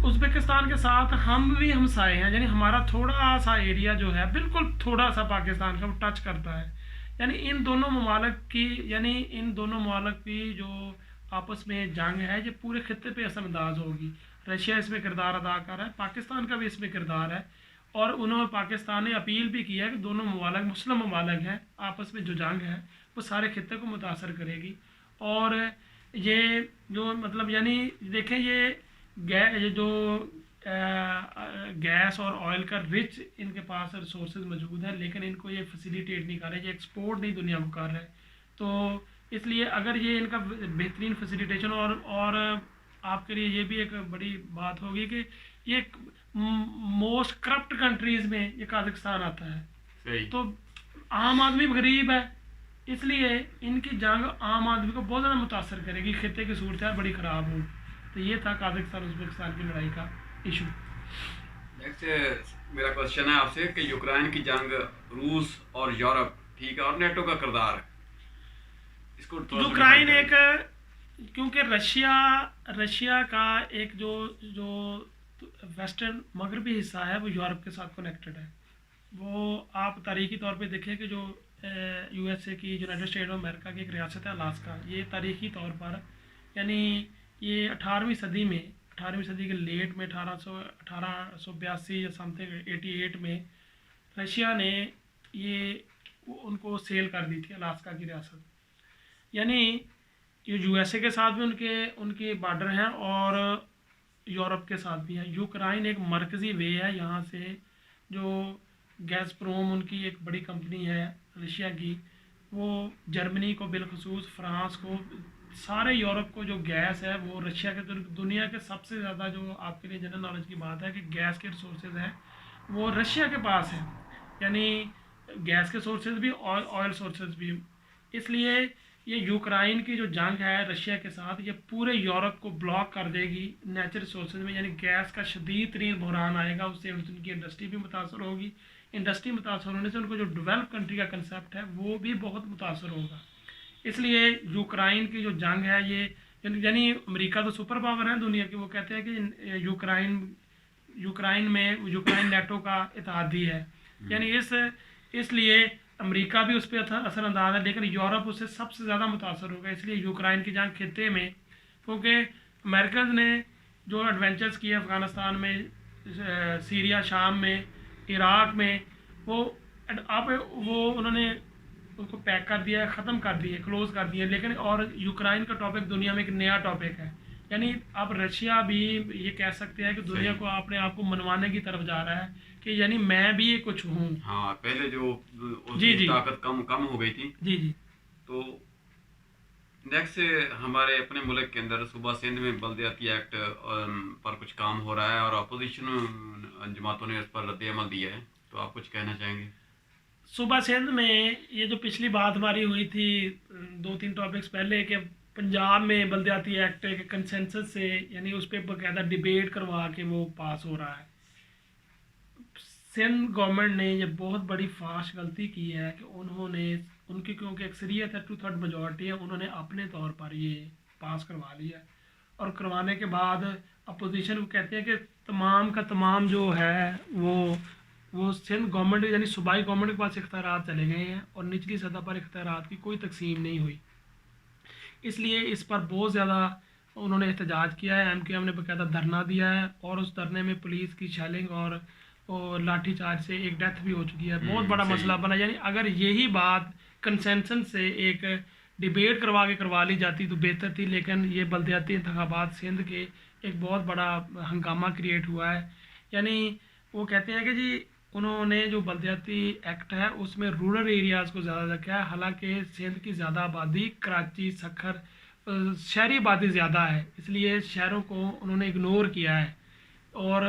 उज़्बेकिस्तान के साथ हम भी हमसाए हैं, यानी हमारा थोड़ा सा एरिया जो है बिल्कुल थोड़ा सा पाकिस्तान का वो टच करता है। यानी इन दोनों ममालक की जो आपस में जंग है ये पूरे खत्ते पे असरअंदाज होगी। रशिया इसमें किरदार अदा कर रहा है, पाकिस्तान का भी इसमें किरदार है। और उन्होंने पाकिस्तान ने अपील भी की है कि दोनों ममालक मुस्लिम ममालक हैं, आपस में जो जंग है वो सारे खत्ते को मुतासर करेगी। और ये जो मतलब यानी देखें, ये जो गैस और ऑयल का रिच इनके पास रिसोर्सेज मौजूद हैं, लेकिन इनको ये फैसिलिटेट नहीं कर रहे, ये एक्सपोर्ट नहीं दुनिया को कर रहे। तो इसलिए अगर ये इनका बेहतरीन फैसिलिटेशन और आपके लिए ये भी एक बड़ी बात होगी कि ये मोस्ट करप्ट कंट्रीज़ में ये काज़ाकिस्तान आता है। सही। तो आम आदमी गरीब है, इसलिए इनकी जंग आम आदमी को बहुत ज़्यादा मुतासर करेगी, खत्ते की सूरत बड़ी ख़राब हो। तो ये था काज़ाकिस्तान उज़्बेकिस्तान की लड़ाई का इशू। नेक्स्ट मेरा क्वेश्चन है आपसे कि यूक्रेन की जंग, रूस और यूरोप, ठीक है, और नेटो का किरदार, इसको थोड़ा सा यूक्रेन define एक, क्योंकि रशिया का एक जो वेस्टर्न मगरबी हिस्सा है वो यूरोप के साथ कनेक्टेड है। वो आप तारीखी तौर पे देखें कि जो USA की यूनाइटेड स्टेट ऑफ अमेरिका की एक रियासत है अलास्का, ये तारीखी तौर पर यानी ये 18वीं सदी के लेट में 1882 या समथिंग 88 में रशिया ने ये उनको सेल कर दी थी अलास्का की रियासत। यानी ये USA के साथ भी उनके बॉर्डर हैं और यूरोप के साथ भी है। यूक्रेन एक मरकज़ी वे है, यहाँ से जो गैज़प्रोम उनकी एक बड़ी कंपनी है रशिया की, वो जर्मनी को बिलखसूस, फ्रांस को, सारे यूरोप को जो गैस है वो रशिया के, दुनिया के सबसे ज़्यादा, जो आपके लिए जनरल नॉलेज की बात है कि गैस के रिसोर्सेज हैं वो रशिया के पास है। यानी गैस के सोर्सेज भी, ऑयल सोर्सेज भी। इसलिए ये यूक्रेन की जो जंग है रशिया के साथ, ये पूरे यूरोप को ब्लॉक कर देगी नेचुरल सोर्सेज में, यानी गैस का शदीद तरीन बहरान आएगा। उससे उनकी इंडस्ट्री भी मुतासर होगी। इंडस्ट्री मुतासर होने से उनको जो डेवलप कंट्री का कंसेप्ट है वो भी बहुत मुतासर होगा। इसलिए यूक्रेन की जो जंग है ये, यानी अमेरिका तो सुपर पावर है दुनिया की, वो कहते हैं कि यूक्रेन नेटो का इत्तेहादी है, यानी इसलिए अमेरिका भी उस पर असरअंदाज है, लेकिन यूरोप उससे सबसे ज़्यादा मुतासर होगा। इसलिए यूक्रेन की जंग खित्ते में, क्योंकि अमेरिकन ने जो एडवेंचर्स किए अफ़गानिस्तान में, सीरिया, शाम में, इराक़ में, वो अब वो उन्होंने उसको पैक कर दिया है, ख़त्म कर दिए, क्लोज़ कर दिए। लेकिन और यूक्रेन का टॉपिक दुनिया में एक नया टॉपिक है, यानी अब रशिया भी ये कह सकते हैं कि दुनिया को अपने आप को मनवाने की तरफ जा रहा है कि यानी मैं भी ये कुछ हूँ। हाँ, पहले जो जी उसकी जी ताकत कम कम हो गई थी। जी जी तो नेक्स्ट हमारे अपने मुल्क के अंदर सूबा सिंध में बल्दियाती एक्ट पर कुछ काम हो रहा है और अपोजिशन जमातों ने इस पर रद्द अमल दिया है, तो आप कुछ कहना चाहेंगे? सूबा सिंध में ये जो पिछली बात हमारी हुई थी 2-3 टॉपिक्स पहले, कि पंजाब में बल्दियाती एक्ट के कंसेंसस से, यानी उस पर बाकायदा डिबेट करवा के वो पास हो रहा है। सिंध गवर्नमेंट ने ये बहुत बड़ी फाश गलती की है कि उन्होंने, उनकी क्योंकि अक्सरियत है, 2/3 मेजॉरिटी है, उन्होंने अपने तौर पर ये पास करवा लिया। और करवाने के बाद अपोजिशन को कहते हैं कि तमाम का तमाम जो है वो सिंध गवर्नमेंट यानी सूबाई गवर्नमेंट के पास इख्तियारात चले गए हैं और निचली सतह पर इख्तियारात की कोई तकसीम नहीं हुई। इसलिए इस पर बहुत ज़्यादा उन्होंने एहतजाज किया है। MQM ने बाकायदा धरना दिया है और उस धरने में पुलिस की शेलिंग और लाठी चार्ज से एक डेथ भी हो चुकी है। बहुत बड़ा सही। मसला बना, यानी अगर यही बात कंसेंसस से एक डिबेट करवा ली जाती तो बेहतर थी, लेकिन ये बल्दियाती इंतखाबात सिंध के एक बहुत बड़ा हंगामा क्रिएट हुआ है। यानी वो कहते हैं कि जी उन्होंने जो बल्दियाती एक्ट है उसमें रूरल एरियाज़ को ज़्यादा रखा है, हालांकि सिंध की ज़्यादा आबादी कराची, सखर, शहरी आबादी ज़्यादा है, इसलिए शहरों को उन्होंने इग्नोर किया है। और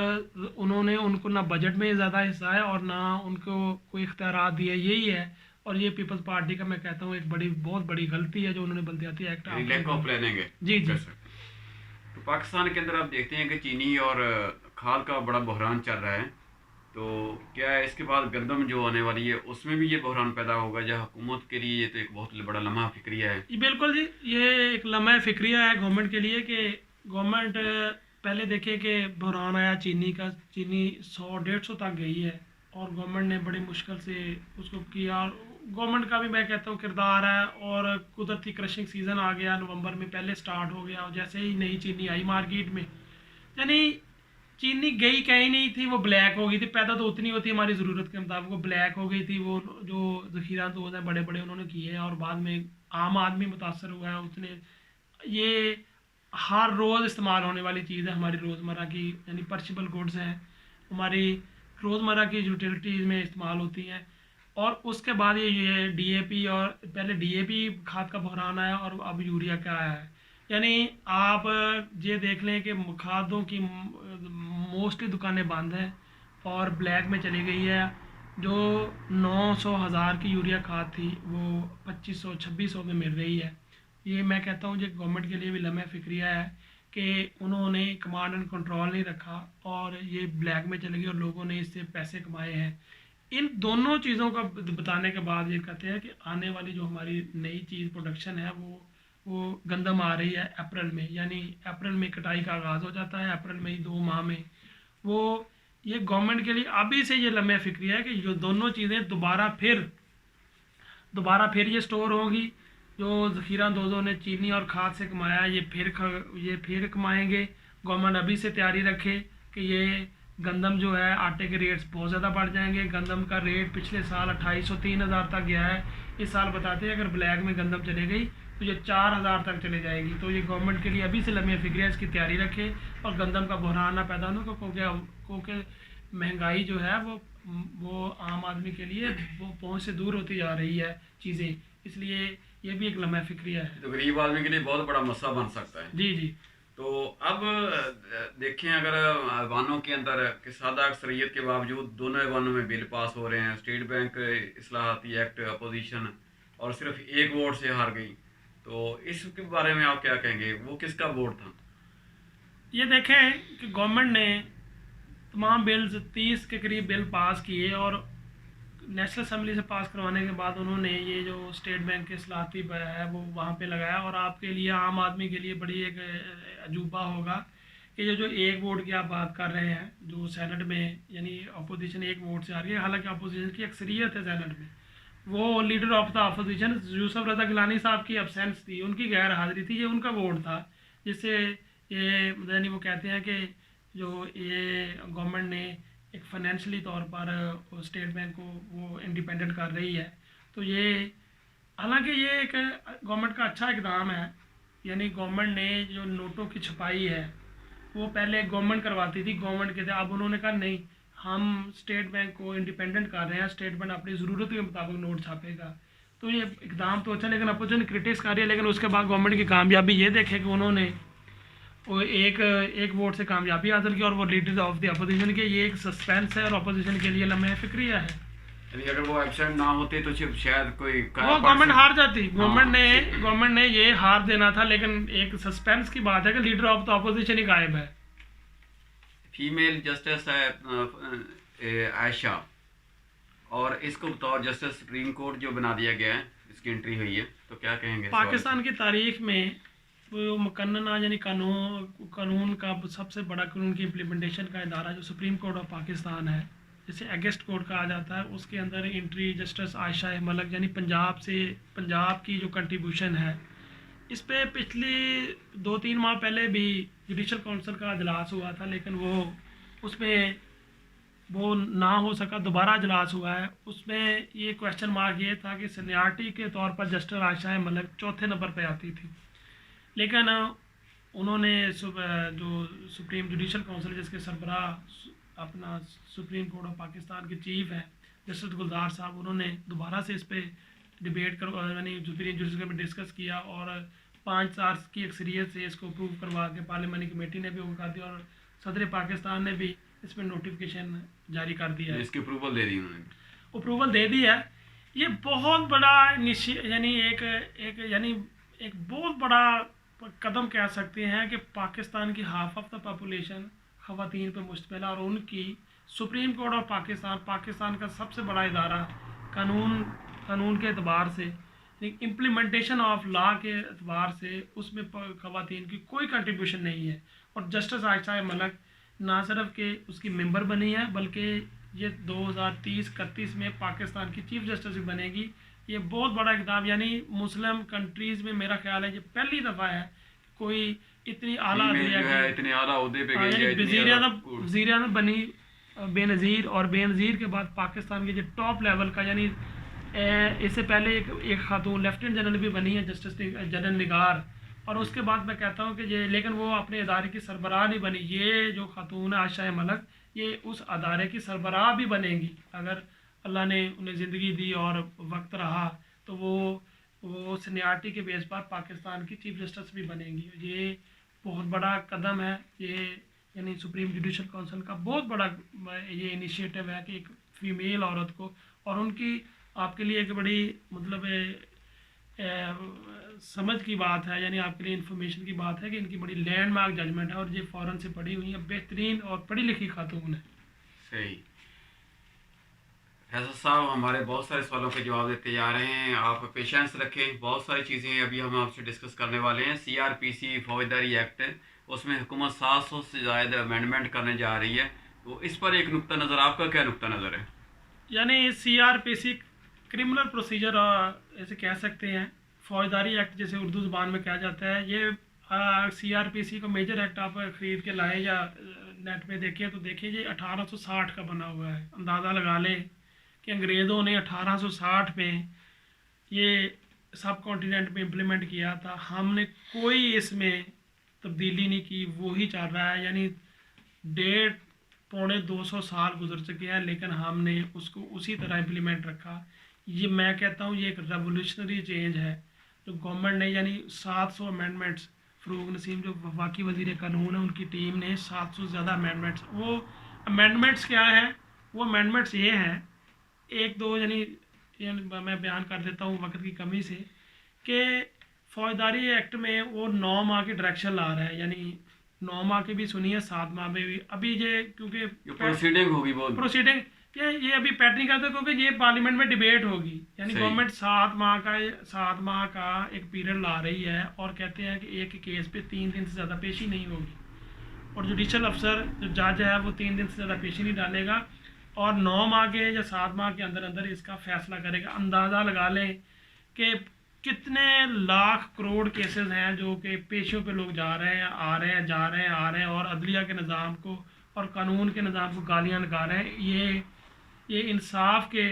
उन्होंने उनको ना बजट में ज़्यादा हिस्सा है और ना उनको कोई इख्तियारात दिए, यही है। और ये पीपल्स पार्टी का मैं कहता हूँ एक बहुत बड़ी गलती है जो उन्होंने बल्दियाती एक्ट लैक ऑफ प्लानिंग है। जी जी तो पाकिस्तान के अंदर आप देखते हैं कि चीनी और खाद का बड़ा बहरान चल रहा है, तो क्या इसके बाद गंदम जो आने वाली है उसमें भी ये बहरान पैदा होगा, जो हुकूमत के लिए ये तो एक बहुत बड़ा लम्हा फिक्रिया है? जी बिल्कुल जी, ये एक लम्हा फिक्रिया है गवर्नमेंट के लिए कि गवर्नमेंट पहले देखे कि बहरान आया चीनी का, चीनी 100-150 तक गई है और गवर्नमेंट ने बड़ी मुश्किल से उसको किया। और गवर्नमेंट का भी मैं कहता हूँ किरदार है। और कुदरती क्रशिंग सीज़न आ गया, नवंबर में पहले स्टार्ट हो गया और जैसे ही नई चीनी आई मार्केट में, यानी चीनी गई कहीं नहीं थी, वो ब्लैक हो गई थी। पैदा तो उतनी होती हमारी ज़रूरत के मुताबिक, वो ब्लैक हो गई थी। वो जो ज़ख़ीरा तो हैं बड़े बड़े उन्होंने किए हैं और बाद में आम आदमी मुतासर हुआ है उसने। ये हर रोज़ इस्तेमाल होने वाली चीज़ है हमारी रोज़मर्रा की, यानी परशेबल गुड्स हैं, हमारी रोज़मर्रा की यूटिलिटीज़ में इस्तेमाल होती हैं। और उसके बाद ये DAP, और पहले DAP खाद का बहरान आया और अब यूरिया का आया है। यानी आप ये देख लें कि खादों की मोस्टली दुकानें बंद हैं और ब्लैक में चली गई है। जो 900,000 की यूरिया खाद थी वो 2500-2600 में मिल रही है। ये मैं कहता हूँ ये गवर्नमेंट के लिए भी लम्हा फिक्रिया है कि उन्होंने कमांड एंड कंट्रोल नहीं रखा और ये ब्लैक में चली गई और लोगों ने इससे पैसे कमाए हैं। इन दोनों चीज़ों का बताने के बाद ये कहते हैं कि आने वाली जो हमारी नई चीज़ प्रोडक्शन है वो गंदम आ रही है अप्रैल में, यानी अप्रैल में कटाई का आगाज़ हो जाता है, अप्रैल में ही 2 माह में। वो ये गवर्नमेंट के लिए अभी से ये लम्हा फिक्रिया है कि जो दोनों चीज़ें दोबारा फिर ये स्टोर होगी। जो ज़ख़ीरा दोजों ने चीनी और खाद से कमाया ये फिर कमाएंगे। गवर्नमेंट अभी से तैयारी रखे कि ये गंदम जो है आटे के रेट्स बहुत ज़्यादा बढ़ जाएंगे। गंदम का रेट पिछले साल 2800-3000 तक गया है, इस साल बताते हैं अगर ब्लैक में गंदम चले गई तो ये 4000 तक चले जाएगी। तो ये गवर्नमेंट के लिए अभी से लम्हा फिक्रिया, इसकी तैयारी रखे और गंदम का बहरान ना पैदा हो, क्योंकि महंगाई जो है वो आम आदमी के लिए वो पहुँच से दूर होती जा रही है चीज़ें, इसलिए ये भी एक लम्हा फिक्रिया है। तो गरीब आदमी के लिए बहुत बड़ा मसला बन सकता है। जी जी। तो अब देखें, अगर ऐवानों के अंदर कि सादा अक्सरियत के बावजूद दोनों ऐवानों में बिल पास हो रहे हैं, स्टेट बैंक इस्लाहाती एक्ट अपोजिशन और सिर्फ एक वोट से हार गई, तो इसके बारे में आप क्या कहेंगे, वो किसका वोट था? ये देखें कि गवर्नमेंट ने तमाम बिल्स 30 के करीब बिल पास किए और नेशनल असम्बली से पास करवाने के बाद उन्होंने ये जो स्टेट बैंक के इस्लाहती है वो वहाँ पे लगाया। और आपके लिए, आम आदमी के लिए बड़ी एक अजूबा होगा कि ये जो एक वोट की आप बात कर रहे हैं, जो सेनेट में यानी अपोजिशन एक वोट से आ रही है, हालांकि अपोजिशन की अक्सरियत है सेनेट में, वो leader of the opposition Yusuf Raza Gilani साहब की अब्सेंस थी, उनकी गैर हाजिरी थी, ये उनका वोट था, जिससे ये यानी वो कहते हैं कि जो ये गवर्नमेंट ने एक फाइनेंशियली तौर पर स्टेट बैंक को वो इंडिपेंडेंट कर रही है। तो ये, हालांकि ये एक गवर्नमेंट का अच्छा इकदाम है, यानी गवर्नमेंट ने जो नोटों की छपाई है वो पहले गवर्नमेंट करवाती थी, गवर्नमेंट के थे, अब उन्होंने कहा नहीं, हम स्टेट बैंक को इंडिपेंडेंट कर रहे हैं, स्टेट बैंक अपनी ज़रूरत के मुताबिक नोट छापेगा। तो ये इकदाम तो अच्छा, लेकिन अपोजिशन क्रिटिक्स कर रही है, लेकिन उसके बाद गवर्नमेंट की कामयाबी ये देखे कि उन्होंने वो एक वोट से कामयाबी हासिल की और वो लीडर ऑफ द अपोजिशन के, ये एक सस्पेंस है और अपोजिशन के लिए लम्हे फिक्रिया है। यानी अगर वो एबसेंट ना होते तो शायद कोई वो गवर्नमेंट हार जाती, हाँ, गवर्नमेंट ने ये हार देना था, लेकिन एक सस्पेंस की बात है कि लीडर ऑफ द अपोजिशन ही गायब है। फीमेल जस्टिस है आयशा, और इसको बतौर जस्टिस सुप्रीम कोर्ट जो बना दिया गया है, इसकी एंट्री हुई है, तो क्या कहेंगे इस बारे में? पाकिस्तान की तारीख में वो मुकन्ना यानी कानून का सबसे बड़ा कानून की इम्प्लीमेंटेशन का इदारा जो सुप्रीम कोर्ट ऑफ पाकिस्तान है, जिसे अगेस्ट कोर्ट कहा जाता है, उसके अंदर एंट्री जस्टिस आयशा मलिक यानी पंजाब की जो कंट्रीब्यूशन है, इस पे पिछली 2-3 माह पहले भी जुडिशल काउंसिल का अजलास हुआ था, लेकिन वो उसमें वो ना हो सका, दोबारा अजलास हुआ है। उसमें ये क्वेश्चन मार्क ये था कि सीनियरिटी के तौर पर जस्टिस आयशा मलिक चौथे नंबर पे आती थी, लेकिन उन्होंने जो सुप्रीम जुडिशल काउंसिल जिसके सरबराह अपना सुप्रीम कोर्ट ऑफ पाकिस्तान के चीफ हैं जस्टिस गुलजार साहब, उन्होंने दोबारा से इस पर डिबेट कर यानी सुप्रीम जुडिशल में डिस्कस किया और 5-4 की अक्सरियत से इसको अप्रूव करवा के पार्लियामानी कमेटी ने भी वो कर दिया और सदर पाकिस्तान ने भी इसमें नोटिफिकेशन जारी कर दिया है, इसकी अप्रूवल दे दी उन्होंने, अप्रूवल दे दी है। ये बहुत बड़ा यानी एक बहुत बड़ा कदम कह सकते हैं कि पाकिस्तान की हाफ ऑफ द पॉपुलेशन ख़वातीन पर मुश्तमिल है और उनकी सुप्रीम कोर्ट ऑफ पाकिस्तान का सबसे बड़ा इदारा कानून के अतबार से, इम्प्लीमेंटेशन ऑफ लॉ के अतबार से उसमें ख़वातीन की कोई कंट्रीब्यूशन नहीं है। और जस्टिस आयशा मलिक ना सिर्फ कि उसकी मेंबर बनी है, बल्कि ये 2030-31 में पाकिस्तान की चीफ जस्टिस भी बनेगी। ये बहुत बड़ा इकदाम, यानी मुस्लिम कंट्रीज़ में मेरा ख्याल है ये पहली दफ़ा है कोई इतनी आला इतने आला ओहदे पे गई है, वज़ीर आज़म बनी बेनज़ीर, और बेनज़ीर के बाद पाकिस्तान के जो टॉप लेवल का, यानी इससे पहले एक खातून लेफ्टिनेंट जनरल भी बनी है जस्टिस जनरल निगार, और उसके बाद मैं कहता हूँ कि ये, लेकिन वो अपने अदारे की सरबराह नहीं बनी। ये जो खातून है आयशा मलिक, ये उस अदारे की सरबराह भी बनेंगी अगर अल्लाह ने उन्हें ज़िंदगी दी और वक्त रहा, तो वो सीनियरिटी के बेस पर पाकिस्तान की चीफ जस्टिस भी बनेंगी। ये बहुत बड़ा कदम है, ये यानी सुप्रीम जुडिशल काउंसिल का बहुत बड़ा ये इनिशिएटिव है कि एक फ़ीमेल औरत को, और उनकी आपके लिए एक बड़ी मतलब समझ की बात है, यानी आपके लिए इन्फॉर्मेशन की बात है कि इनकी बड़ी लैंडमार्क जजमेंट है और ये फ़ौरन से पढ़ी हुई है, बेहतरीन और पढ़ी लिखी खातून है। सही। फैसल साहब हमारे बहुत सारे सवालों के जवाब देते जा रहे हैं, आप पेशेंस रखें, बहुत सारी चीज़ें अभी हम आपसे डिस्कस करने वाले हैं। CRPC फौजदारी एक्ट, उसमें हुकूमत 700 से ज़्यादा अमेंडमेंट करने जा रही है, तो इस पर एक नुक्ता नज़र, आपका क्या नुक्ता नज़र है? यानी CRPC क्रिमिनल प्रोसीजर ऐसे कह सकते हैं, फौजदारी एक्ट जैसे उर्दू ज़बान में कहा जाता है। ये CRPC को मेजर एक्ट आप ख़रीद के लाए या नेट पे देखिए तो देखिए ये 1860 का बना हुआ है। अंदाज़ा लगा लें कि अंग्रेज़ों ने 1860 में ये सब कॉन्टिनेंट में इम्प्लीमेंट किया था, हमने कोई इसमें तब्दीली नहीं की, वही चल रहा है। यानी 1.5-200 साल गुजर चुके हैं, लेकिन हमने उसको उसी तरह इम्प्लीमेंट रखा। ये मैं कहता हूँ ये एक रेवोल्यूशनरी चेंज है जो गवर्नमेंट ने, यानी 700 अमेंडमेंट्स फ़रूक नसीम जो वफाकी वज़ीर कानून है, उनकी टीम ने 700 से ज़्यादा अमेंडमेंट्स, वो अमेंडमेंट्स क्या है, वो अमेंडमेंट्स ये हैं, एक दो यानी मैं बयान कर देता हूँ वक्त की कमी से, कि फौजदारी एक्ट में वो 9 माह की डायरेक्शन ला रहा है, यानी 9 माह की भी सुनी है, 7 माह में भी। अभी ये क्योंकि प्रोसीडिंग होगी वो प्रोसीडिंग ये अभी पैट नहीं करते, क्योंकि ये पार्लियामेंट में डिबेट होगी, यानी सही। गवर्नमेंट 7 माह का एक पीरियड ला रही है और कहते हैं कि एक केस पे 3 दिन से ज़्यादा पेशी नहीं होगी, और जुडिशल अफसर जो जज है वो 3 दिन से ज़्यादा पेशी नहीं डालेगा, और 9 माह के या 7 माह के अंदर अंदर इसका फैसला करेगा। अंदाज़ा लगा लें कि कितने लाख करोड़ केसेस हैं जो कि पेशियों पे लोग जा रहे हैं, आ रहे हैं, जा रहे हैं, आ रहे हैं, और अदलिया के निज़ाम को और कानून के निज़ाम को गालियाँ लगा रहे हैं। ये इंसाफ के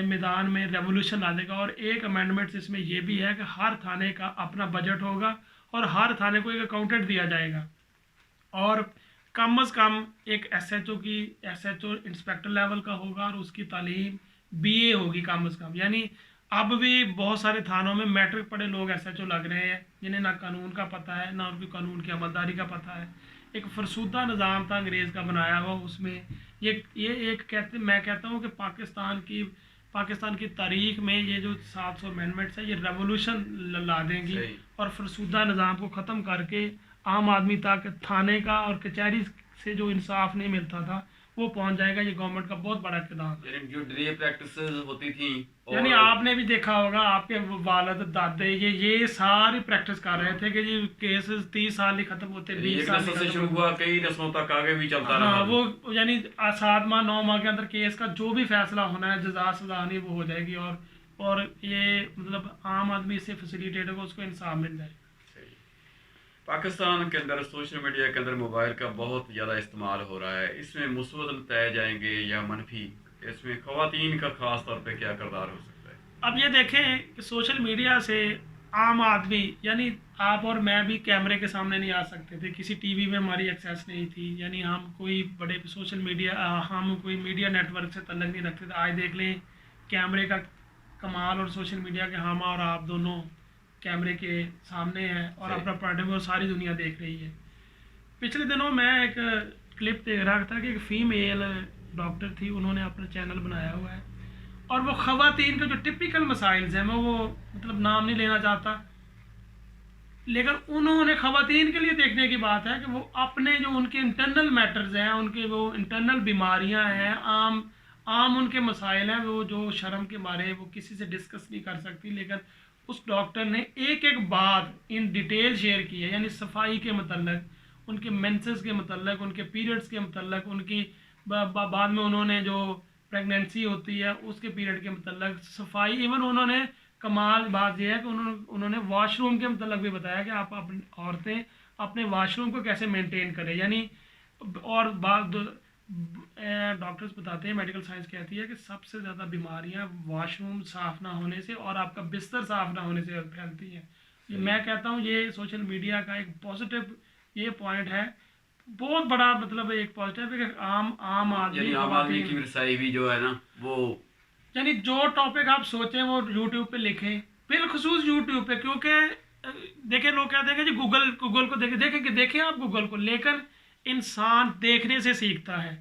मैदान में रेवोल्यूशन ला देगा। और एक अमेंडमेंट इसमें ये भी है कि हर थाने का अपना बजट होगा और हर थाने को एक अकाउंटेंट दिया जाएगा, और कम अज़ कम एक एसएचओ इंस्पेक्टर लेवल का होगा, और उसकी तालीम बीए होगी कम अज़ कम। यानी अब भी बहुत सारे थानों में मैट्रिक पढ़े लोग एसएचओ लग रहे हैं, जिन्हें ना कानून का पता है, ना उनकी कानून की अमलदारी का पता है। एक फरसूदा निज़ाम था अंग्रेज़ का बनाया हुआ, उसमें मैं कहता हूँ कि पाकिस्तान की तारीख में ये जो 700 अमेंडमेंट्स है, ये रेवोल्यूशन ला देंगी, और फरसूदा निज़ाम को ख़त्म करके आम आदमी तक थाने का और कचहरी से जो इंसाफ नहीं मिलता था वो पहुंच जाएगा। ये गवर्नमेंट का बहुत बड़ा इक़दाम है। जो डिले प्रैक्टिस होती थी, यानी आपने भी देखा होगा, आपके वालिद दादे ये सारी प्रैक्टिस कर रहे थे कि ये केसेस 30 साल ही खत्म होते, 20 साल से शुरू हुआ, कई नस्लों तक आगे भी चलता रहा। वो यानी 7 माह 9 माह के अंदर केस का जो भी फैसला होना है, जजा सजा नहीं, वो हो जाएगी, और ये मतलब आम आदमी से फैसिलिटेट होगा, उसको इंसाफ मिल जाएगा। पाकिस्तान के अंदर सोशल मीडिया के अंदर मोबाइल का बहुत ज़्यादा इस्तेमाल हो रहा है, इसमें मुस्बत नतीजे जाएंगे या मनफी, इसमें ख़वातीन का ख़ास तौर पे क्या किरदार हो सकता है? अब ये देखें कि सोशल मीडिया से आम आदमी, यानी आप और मैं भी कैमरे के सामने नहीं आ सकते थे, किसी टीवी में हमारी एक्सेस नहीं थी, यानी हम कोई बड़े हम कोई मीडिया नेटवर्क से तल्लक नहीं रखते थे। आज देख लें कैमरे का कमाल, और सोशल मीडिया के हम और आप दोनों कैमरे के सामने हैं, और अपना प्रोडक्ट वो सारी दुनिया देख रही है। पिछले दिनों मैं एक क्लिप देख रहा था कि एक फ़ीमेल डॉक्टर थी, उन्होंने अपना चैनल बनाया हुआ है, और वो ख़वातीन के जो टिपिकल मसाइल्स हैं, मैं वो मतलब नाम नहीं लेना चाहता, लेकिन उन्होंने ख़वातीन के लिए देखने की बात है कि वो अपने जो उनके इंटरनल मैटर्स हैं, उनके वो इंटरनल बीमारियां हैं, आम उनके मसाइल हैं, वो जो शर्म के मारे वो किसी से डिस्कस नहीं कर सकती, लेकिन उस डॉक्टर ने एक एक बात इन डिटेल शेयर की है। यानी सफाई के मतलब, उनके मेंसेस के मतलब, उनके पीरियड्स के मतलब, उनकी बाद में उन्होंने जो प्रेगनेंसी होती है उसके पीरियड के मतलब सफाई, इवन उन्होंने कमाल बात यह है कि उन्होंने वॉशरूम के मतलब भी बताया कि आप अपनी औरतें अपने वॉशरूम को कैसे मेंटेन करें। यानी और डॉक्टर्स बताते हैं, मेडिकल साइंस कहती है कि सबसे ज़्यादा बीमारियां वॉशरूम साफ़ ना होने से और आपका बिस्तर साफ़ ना होने से फैलती हैं। मैं कहता हूँ ये सोशल मीडिया का एक पॉजिटिव ये पॉइंट है, बहुत बड़ा मतलब एक पॉजिटिव है कि आम आदमी की रसाई भी जो है ना, वो यानी जो टॉपिक आप सोचें वो यूट्यूब पे लिखें, बिलखसूस यूट्यूब पे, क्योंकि देखें लोग कहते हैं कि जी गूगल को देखें आप गूगल को, लेकिन इंसान देखने से सीखता है।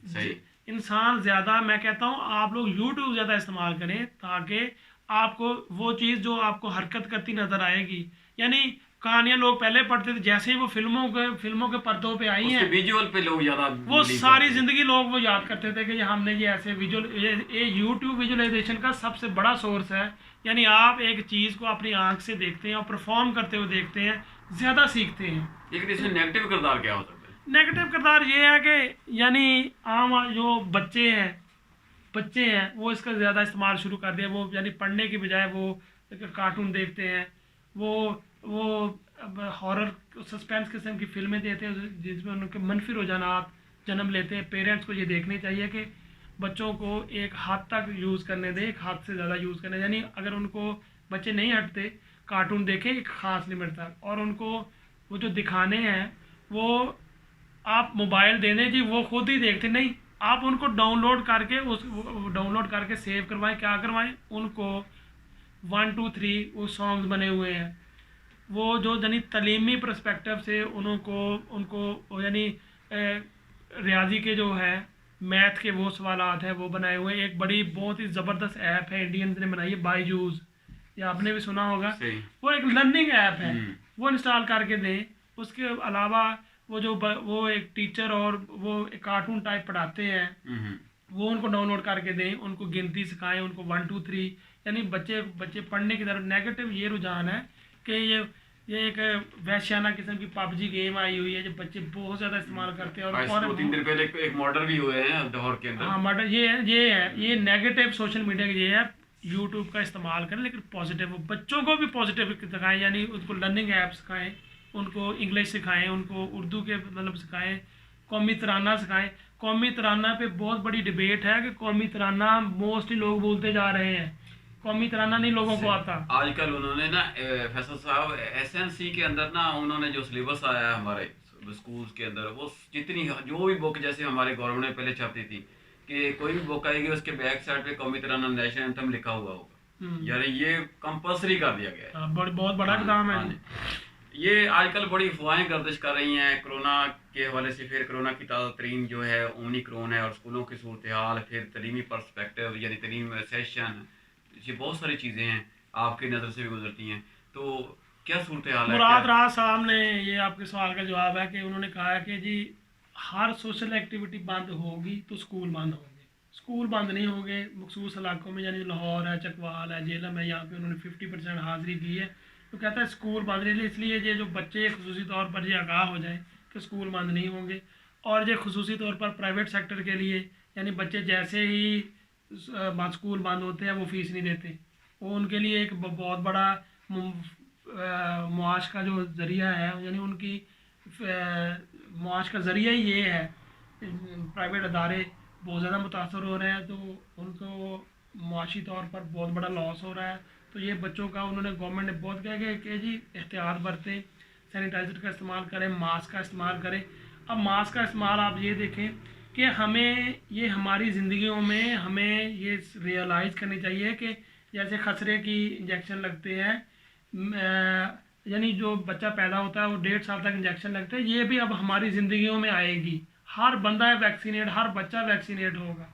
सही। इंसान ज़्यादा, मैं कहता हूँ आप लोग यूट्यूब ज़्यादा इस्तेमाल करें, ताकि आपको वो चीज़ जो आपको हरकत करती नज़र आएगी, यानी कहानियाँ लोग पहले पढ़ते थे, जैसे ही वो फिल्मों के पर्दों पे आई हैं, विजुअल पे लोग ज़्यादा वो सारी ज़िंदगी लोग वो याद करते थे कि हमने ये ऐसे ये यूट्यूब विजुअलाइजेशन का सबसे बड़ा सोर्स है। यानी आप एक चीज़ को अपनी आंख से देखते हैं और परफॉर्म करते हुए देखते हैं, ज़्यादा सीखते हैं। लेकिन इसमें नेगेटिव किरदार क्या हो सकता है? नेगेटिव किरदार ये है कि यानी आम जो बच्चे हैं वो इसका ज़्यादा इस्तेमाल शुरू कर दिया, वो यानी पढ़ने की बजाय वो कार्टून देखते हैं, वो हॉरर सस्पेंस किस्म की फिल्में देते हैं जिसमें उनके मनफी रुझानात जन्म लेते हैं। पेरेंट्स को ये देखने चाहिए कि बच्चों को एक हाथ तक यूज़ करने दें, एक हाथ से ज़्यादा यूज़ करने, यानी अगर उनको बच्चे नहीं हटते कार्टून देखें एक ख़ास लिमिट तक, और उनको वो जो दिखाने हैं वो आप मोबाइल दे दें जी, वो खुद ही देखते नहीं, आप उनको डाउनलोड करके सेव करवाएं, क्या करवाएं, उनको 1 2 3 वो सॉन्ग्स बने हुए हैं, वो जो यानी तलीमी परस्पेक्टिव से उनको उनको यानी रियाजी के जो है मैथ के वो सवालात है वो बनाए हुए हैं। एक बड़ी बहुत ही ज़बरदस्त ऐप है इंडियंस ने बनाई है बायजूस, या आपने भी सुना होगा। सही। वो एक लर्निंग ऐप है, वो इंस्टॉल करके दें। उसके अलावा वो वो एक टीचर और वो एक कार्टून टाइप पढ़ाते हैं, वो उनको डाउनलोड करके दें। उनको गिनती सिखाएं, उनको 1 2 3, यानी बच्चे बच्चे पढ़ने की तरफ। नेगेटिव ये रुझान है कि ये एक वैश्याना किस्म की पबजी गेम आई हुई है जो बच्चे बहुत ज़्यादा इस्तेमाल करते हैं। आज और 2-3 दिन पहले एक मर्डर भी हुए हैं लाहौर के अंदर। हाँ मर्डर, ये नेगेटिव सोशल मीडिया की ये है। यूट्यूब का इस्तेमाल करें लेकिन पॉजिटिव, बच्चों को भी पॉजिटिव दिखाएं, यानी उनको लर्निंग ऐप सिखाएं, उनको इंग्लिश सिखाएं, उनको उर्दू के मतलब सिखाएं, कौमी तराना सिखाएं। कौमी तराना पे बहुत बड़ी डिबेट है कि कौमी तराना मोस्टली लोग बोलते जा रहे हैं, कौमी तराना नहीं लोगों को आता। आजकल उन्होंने ना फैसल साहब एसएनसी के अंदर ना उन्होंने जो सिलेबस आया है हमारे स्कूल्स के अंदर, वो जितनी जो भी बुक जैसे हमारे गवर्नमेंट ने पहले छापती थी कि कोई भी बुक आएगी उसके बैक साइड पे कौमी तराना नेशनल एंथम लिखा हुआ होगा, यानी ये कंपल्सरी कर दिया गया है। बहुत बड़ा इक़दाम है। ये आजकल बड़ी अफवाहें गर्दिश कर रही हैं कोरोना के हवाले से। फिर कोरोना की ताज़ा तरीन जो है ओमिक्रॉन है, और स्कूलों की सूरत हाल, फिर तलीमी पर्सपेक्टिव यानी तलीम सेशन, ये बहुत सारी चीज़ें हैं आपकी नज़र से भी गुजरती हैं। तो क्या सूरत हाल है? मुराद राज साहब ने ये आपके सवाल का जवाब है कि उन्होंने कहा है कि जी हर सोशल एक्टिविटी बंद होगी तो स्कूल बंद होंगे। स्कूल बंद नहीं होंगे मखसूस इलाकों में, यानी लाहौर है, चकवाल है, जेलम है, यहाँ पे उन्होंने 50% हाज़िरी की है। तो कहता है स्कूल बंद नहीं, इसलिए ये जो बच्चे खुसूसी तौर पर ये आगाह हो जाए कि स्कूल बंद नहीं होंगे। और ये खुसूसी तौर पर प्राइवेट सेक्टर के लिए, यानी बच्चे जैसे ही स्कूल बंद होते हैं वो फ़ीस नहीं देते, वो उनके लिए एक बहुत बड़ा मुआश का जो ज़रिया है, यानी उनकी मुआश का ज़रिया ही ये है। प्राइवेट अदारे बहुत ज़्यादा मुतासर हो रहे हैं तो उनको मुआशी तौर पर बहुत बड़ा लॉस हो रहा है। तो ये बच्चों का उन्होंने गवर्नमेंट ने बहुत कहा कि जी एहतियात बरतें, सैनिटाइज़र का इस्तेमाल करें, मास्क का इस्तेमाल करें। अब मास्क का इस्तेमाल आप ये देखें कि हमें ये हमारी ज़िंदगियों में हमें ये रियलाइज़ करनी चाहिए कि जैसे खसरे की इंजेक्शन लगते हैं, यानी जो बच्चा पैदा होता है वो 1.5 साल तक इंजेक्शन लगते हैं, ये भी अब हमारी ज़िंदगियों में आएगी। हर बंदा वैक्सीनेट, हर बच्चा वैक्सीनेट होगा।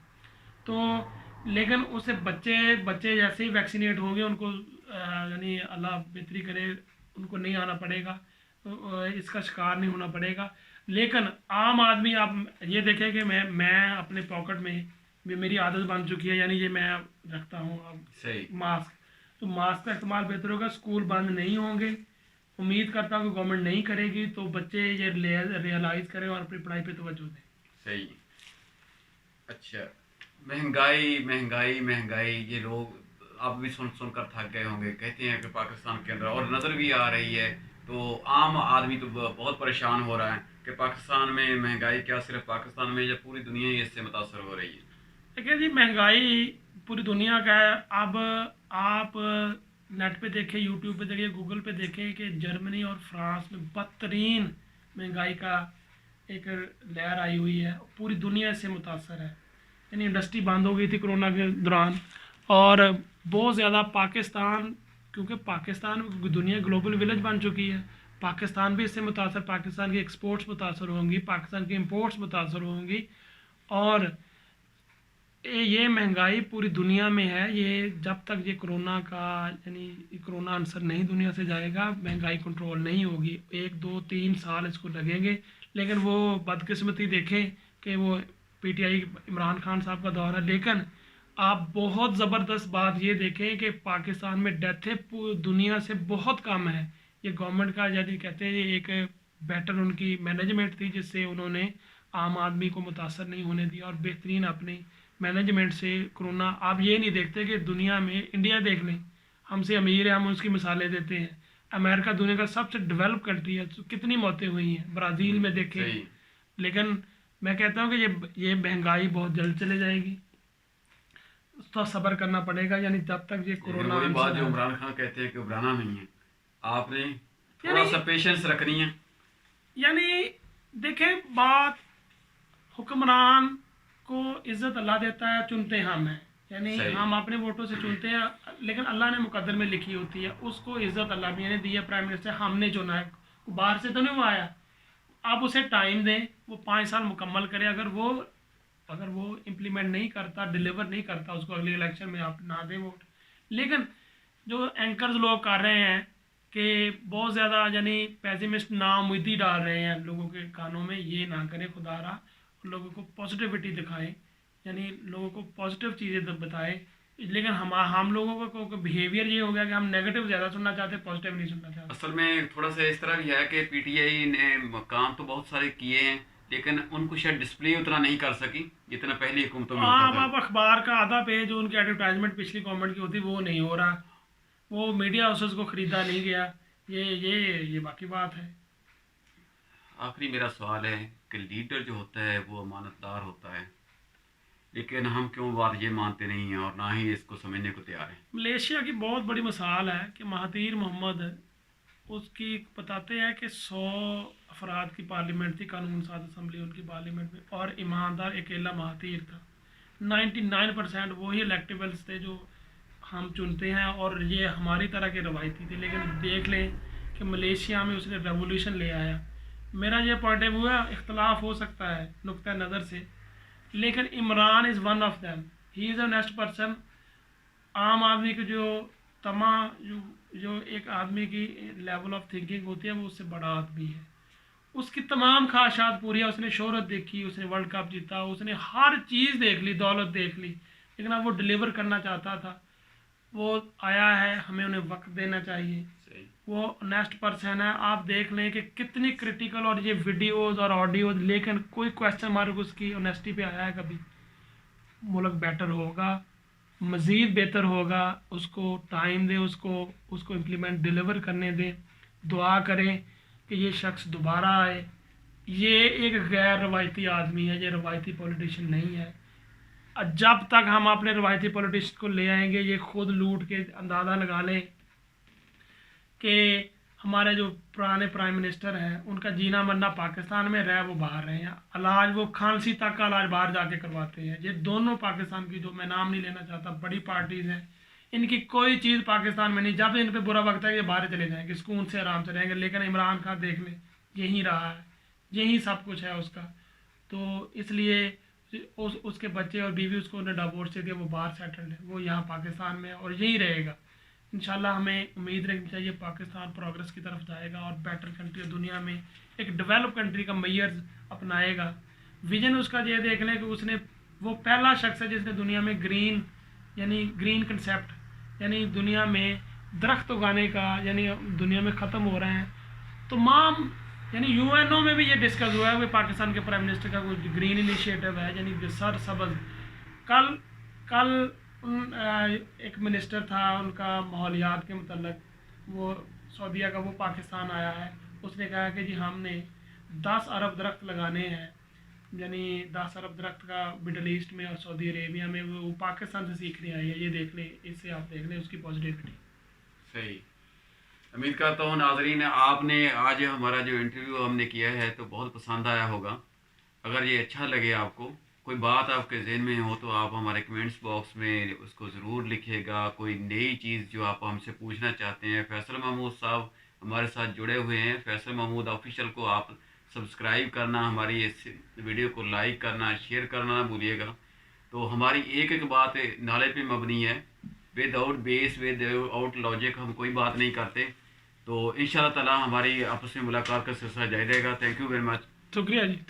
तो लेकिन उससे बच्चे जैसे ही वैक्सीनेट होंगे उनको यानी अल्लाह बेहतरी करे उनको नहीं आना पड़ेगा, इसका शिकार नहीं होना पड़ेगा। लेकिन आम आदमी, आप ये देखें कि मैं अपने पॉकेट में मेरी आदत बन चुकी है, यानी ये मैं रखता हूँ अब मास्क। तो मास्क का इस्तेमाल बेहतर होगा। स्कूल बंद नहीं होंगे, उम्मीद करता हूँ कि गवर्नमेंट नहीं करेगी, तो बच्चे ये रियलाइज़ करें और अपनी पढ़ाई पे तवज्जो दें। सही। अच्छा, महंगाई महंगाई महंगाई, ये लोग आप भी सुनकर थक गए होंगे। कहते हैं कि पाकिस्तान के अंदर, और नज़र भी आ रही है, तो आम आदमी तो बहुत परेशान हो रहा है कि पाकिस्तान में महंगाई क्या सिर्फ पाकिस्तान में या पूरी दुनिया ही इससे मुतासर हो रही है? देखिए जी, महंगाई पूरी दुनिया का है। अब आप नेट पे देखें, यूट्यूब पे देखें, गूगल पे देखें कि जर्मनी और फ्रांस में बदतरीन महंगाई का एक लहर आई हुई है, पूरी दुनिया इससे मुतासर है। यानी इंडस्ट्री बंद हो गई थी कोरोना के दौरान, और बहुत ज़्यादा पाकिस्तान, क्योंकि पाकिस्तान दुनिया ग्लोबल विलेज बन चुकी है, पाकिस्तान भी इससे मुतासर, पाकिस्तान की एक्सपोर्ट्स मुतासर होंगी, पाकिस्तान की इंपोर्ट्स मुतासर होंगी। और ये महंगाई पूरी दुनिया में है। ये जब तक ये कोरोना का यानी कोरोना आंसर नहीं दुनिया से जाएगा, महंगाई कंट्रोल नहीं होगी। 1 2 3 साल इसको लगेंगे। लेकिन वो बदकिस्मती देखें कि वो पीटीआई इमरान खान साहब का दौर है। लेकिन आप बहुत ज़बरदस्त बात ये देखें कि पाकिस्तान में डेथें दुनिया से बहुत कम है। ये गवर्नमेंट का, यदि कहते हैं ये एक बेटर उनकी मैनेजमेंट थी जिससे उन्होंने आम आदमी को मुतासर नहीं होने दिया, और बेहतरीन अपनी मैनेजमेंट से कोरोना। आप ये नहीं देखते कि दुनिया में, इंडिया देख लें, हमसे अमीर है, हम उसकी मिसालें देते हैं। अमेरिका दुनिया का सबसे डेवलप कंट्री है, तो कितनी मौतें हुई हैं। ब्राज़ील में देखें। लेकिन मैं कहता हूँ कि ये महंगाई बहुत जल्द चले जाएगी, तो सब्र करना पड़ेगा। यानी जब तक ये कोरोना, वही बात जो इमरान खान कहते हैं कि उभराना नहीं है, आपने थोड़ा सा पेशेंस रखनी है। यानी देखें बात, हुक्मरान को इज्जत अल्लाह देता है, चुनते हम हैं। यानी सही। हम अपने वोटों से चुनते हैं, लेकिन अल्लाह ने मुकद्दर में लिखी होती है, उसको इज्जत अल्लाह ने दी है। प्राइम मिनिस्टर हमने चुना है, बाहर से तो नहीं वो आया। आप उसे टाइम दें, वो 5 साल मुकम्मल करे। अगर वो इम्प्लीमेंट नहीं करता, डिलीवर नहीं करता, उसको अगले इलेक्शन में आप ना दें वोट। लेकिन जो एंकर्स लोग कर रहे हैं कि बहुत ज़्यादा यानी पेसिमिस्ट नाउम्मीदी डाल रहे हैं लोगों के कानों में, ये ना करें खुदारा। लोगों को पॉजिटिविटी दिखाएं, यानी लोगों को पॉजिटिव चीज़ें बताएं। लेकिन हम लोगों का बिहेवियर ये हो गया कि हम नेगेटिव ज़्यादा सुनना चाहते हैं, पॉजिटिव नहीं सुनना चाहते। असल में थोड़ा सा इस तरह भी है कि पीटीआई ने काम तो बहुत सारे किए हैं, लेकिन उनको शायद डिस्प्ले उतना नहीं कर सकी जितना पहली हुकूमतों में होता था। आप अखबार का आधा पेज जो उनकी एडवर्टाइजमेंट पिछली गवर्नमेंट की होती वो नहीं हो रहा, वो मीडिया हाउसेस को ख़रीदा नहीं गया। ये बाकी बात है। आखिरी मेरा सवाल है कि लीडर जो होता है वो अमानतदार होता है, लेकिन हम क्यों बात ये मानते नहीं हैं और ना ही इसको समझने को तैयार हैं। मलेशिया की बहुत बड़ी मिसाल है कि महातीर मोहम्मद, उसकी बताते हैं कि 100 अफराद की पार्लियामेंट थी, कानून साज असम्बली उनकी पार्लियामेंट में, और ईमानदार अकेला महातीर था। 99% वही इलेक्टेबल्स थे जो हम चुनते हैं, और ये हमारी तरह के रवायती थे। लेकिन देख लें कि मलेशिया में उसने रेवोल्यूशन ले आया। मेरा ये पॉइंट ऑफ व्यू है, इख्तलाफ हो सकता है नुक्ता नज़र से, लेकिन Imran is one of them. He is a next person. आम आदमी की जो जो एक आदमी की लेवल ऑफ थिंकिंग होती है, वो उससे बड़ा आदमी है। उसकी तमाम ख्वाहिशात पूरी है। उसने शोहरत देखी, उसने वर्ल्ड कप जीता, उसने हर चीज़ देख ली, दौलत देख ली, लेकिन अब वो डिलीवर करना चाहता था। वो आया है, हमें उन्हें वक्त देना चाहिए। सही। वो नेक्स्ट पर्सन है। आप देख लें कि कितनी क्रिटिकल और ये वीडियोज़ और ऑडियोज़, लेकिन कोई क्वेश्चन मार्क उसकी ऑनेस्टी पे आया है कभी? मुल्क बेटर होगा, मज़ीद बेहतर होगा। उसको टाइम दें, उसको इम्प्लीमेंट डिलीवर करने दें। दुआ करें कि ये शख्स दोबारा आए। ये एक गैर रवायती आदमी है, ये रवायती पॉलिटिशियन नहीं है। जब तक हम अपने रवायती पॉलिटिशियन को ले आएंगे, ये खुद लूट के अंदाज़ा लगा लें कि हमारे जो पुराने प्राइम मिनिस्टर हैं उनका जीना मरना पाकिस्तान में रह, वो बाहर रहे हैं। इलाज वो खांसी तक का इलाज बाहर जाके करवाते हैं। ये दोनों पाकिस्तान की, जो मैं नाम नहीं लेना चाहता, बड़ी पार्टीज़ हैं, इनकी कोई चीज़ पाकिस्तान में नहीं। जब इन पे बुरा वक्त है, ये बाहर चले जाएंगे, सुकून से आराम से रहेंगे। लेकिन इमरान खान देख ले, यहीं रहा है, यहीं सब कुछ है उसका। तो इसलिए उसके बच्चे और बीवी, उसको उन्हें डिवोर्स दे दिया, वो बाहर सेटल्ड है, वो यहाँ पाकिस्तान में है और यहीं रहेगा। इंशाल्लाह हमें उम्मीद रखनी चाहिए पाकिस्तान प्रोग्रेस की तरफ जाएगा और बेटर कंट्री, दुनिया में एक डेवलप कंट्री का मैयर्स अपनाएगा। विजन उसका ये देख लें कि उसने, वो पहला शख्स है जिसने दुनिया में ग्रीन कंसेप्ट, यानी दुनिया में दरख्त उगाने का, यानी दुनिया में ख़त्म हो रहे हैं तमाम, यानी यूएनओ में भी ये डिस्कस हुआ है कि पाकिस्तान के प्राइम मिनिस्टर का कोई ग्रीन इनिशिएटिव है, यानी सर सबज। कल एक मिनिस्टर था उनका माहौलियात के मतलब, वो सऊदीया का, वो पाकिस्तान आया है। उसने कहा कि जी हमने 10 अरब दरख्त लगाने हैं, यानी 10 अरब दरख्त का मिडल ईस्ट में और सऊदी अरेबिया में, वो पाकिस्तान से सीखने आई है। ये देख लें, इससे आप देख लें उसकी पॉजिटिविटी। सही। उम्मीद करता हूँ नाजरीन, आपने आज हमारा जो इंटरव्यू हमने किया है तो बहुत पसंद आया होगा। अगर ये अच्छा लगे आपको, कोई बात आपके जहन में हो, तो आप हमारे कमेंट्स बॉक्स में उसको ज़रूर लिखिएगा। कोई नई चीज़ जो आप हमसे पूछना चाहते हैं। फैसल महमूद साहब हमारे साथ जुड़े हुए हैं। फैसल महमूद ऑफिशियल को आप सब्सक्राइब करना, हमारी इस वीडियो को लाइक करना, शेयर करना ना भूलिएगा। तो हमारी एक एक बात नाले पे मबनी है, विदाउट बेस, विदाउट लॉजिक हम कोई बात नहीं करते। तो इंशाल्लाह ताला हमारी आपस में मुलाकात का सिलसिला जारी रहेगा। Thank you very much. शुक्रिया जी।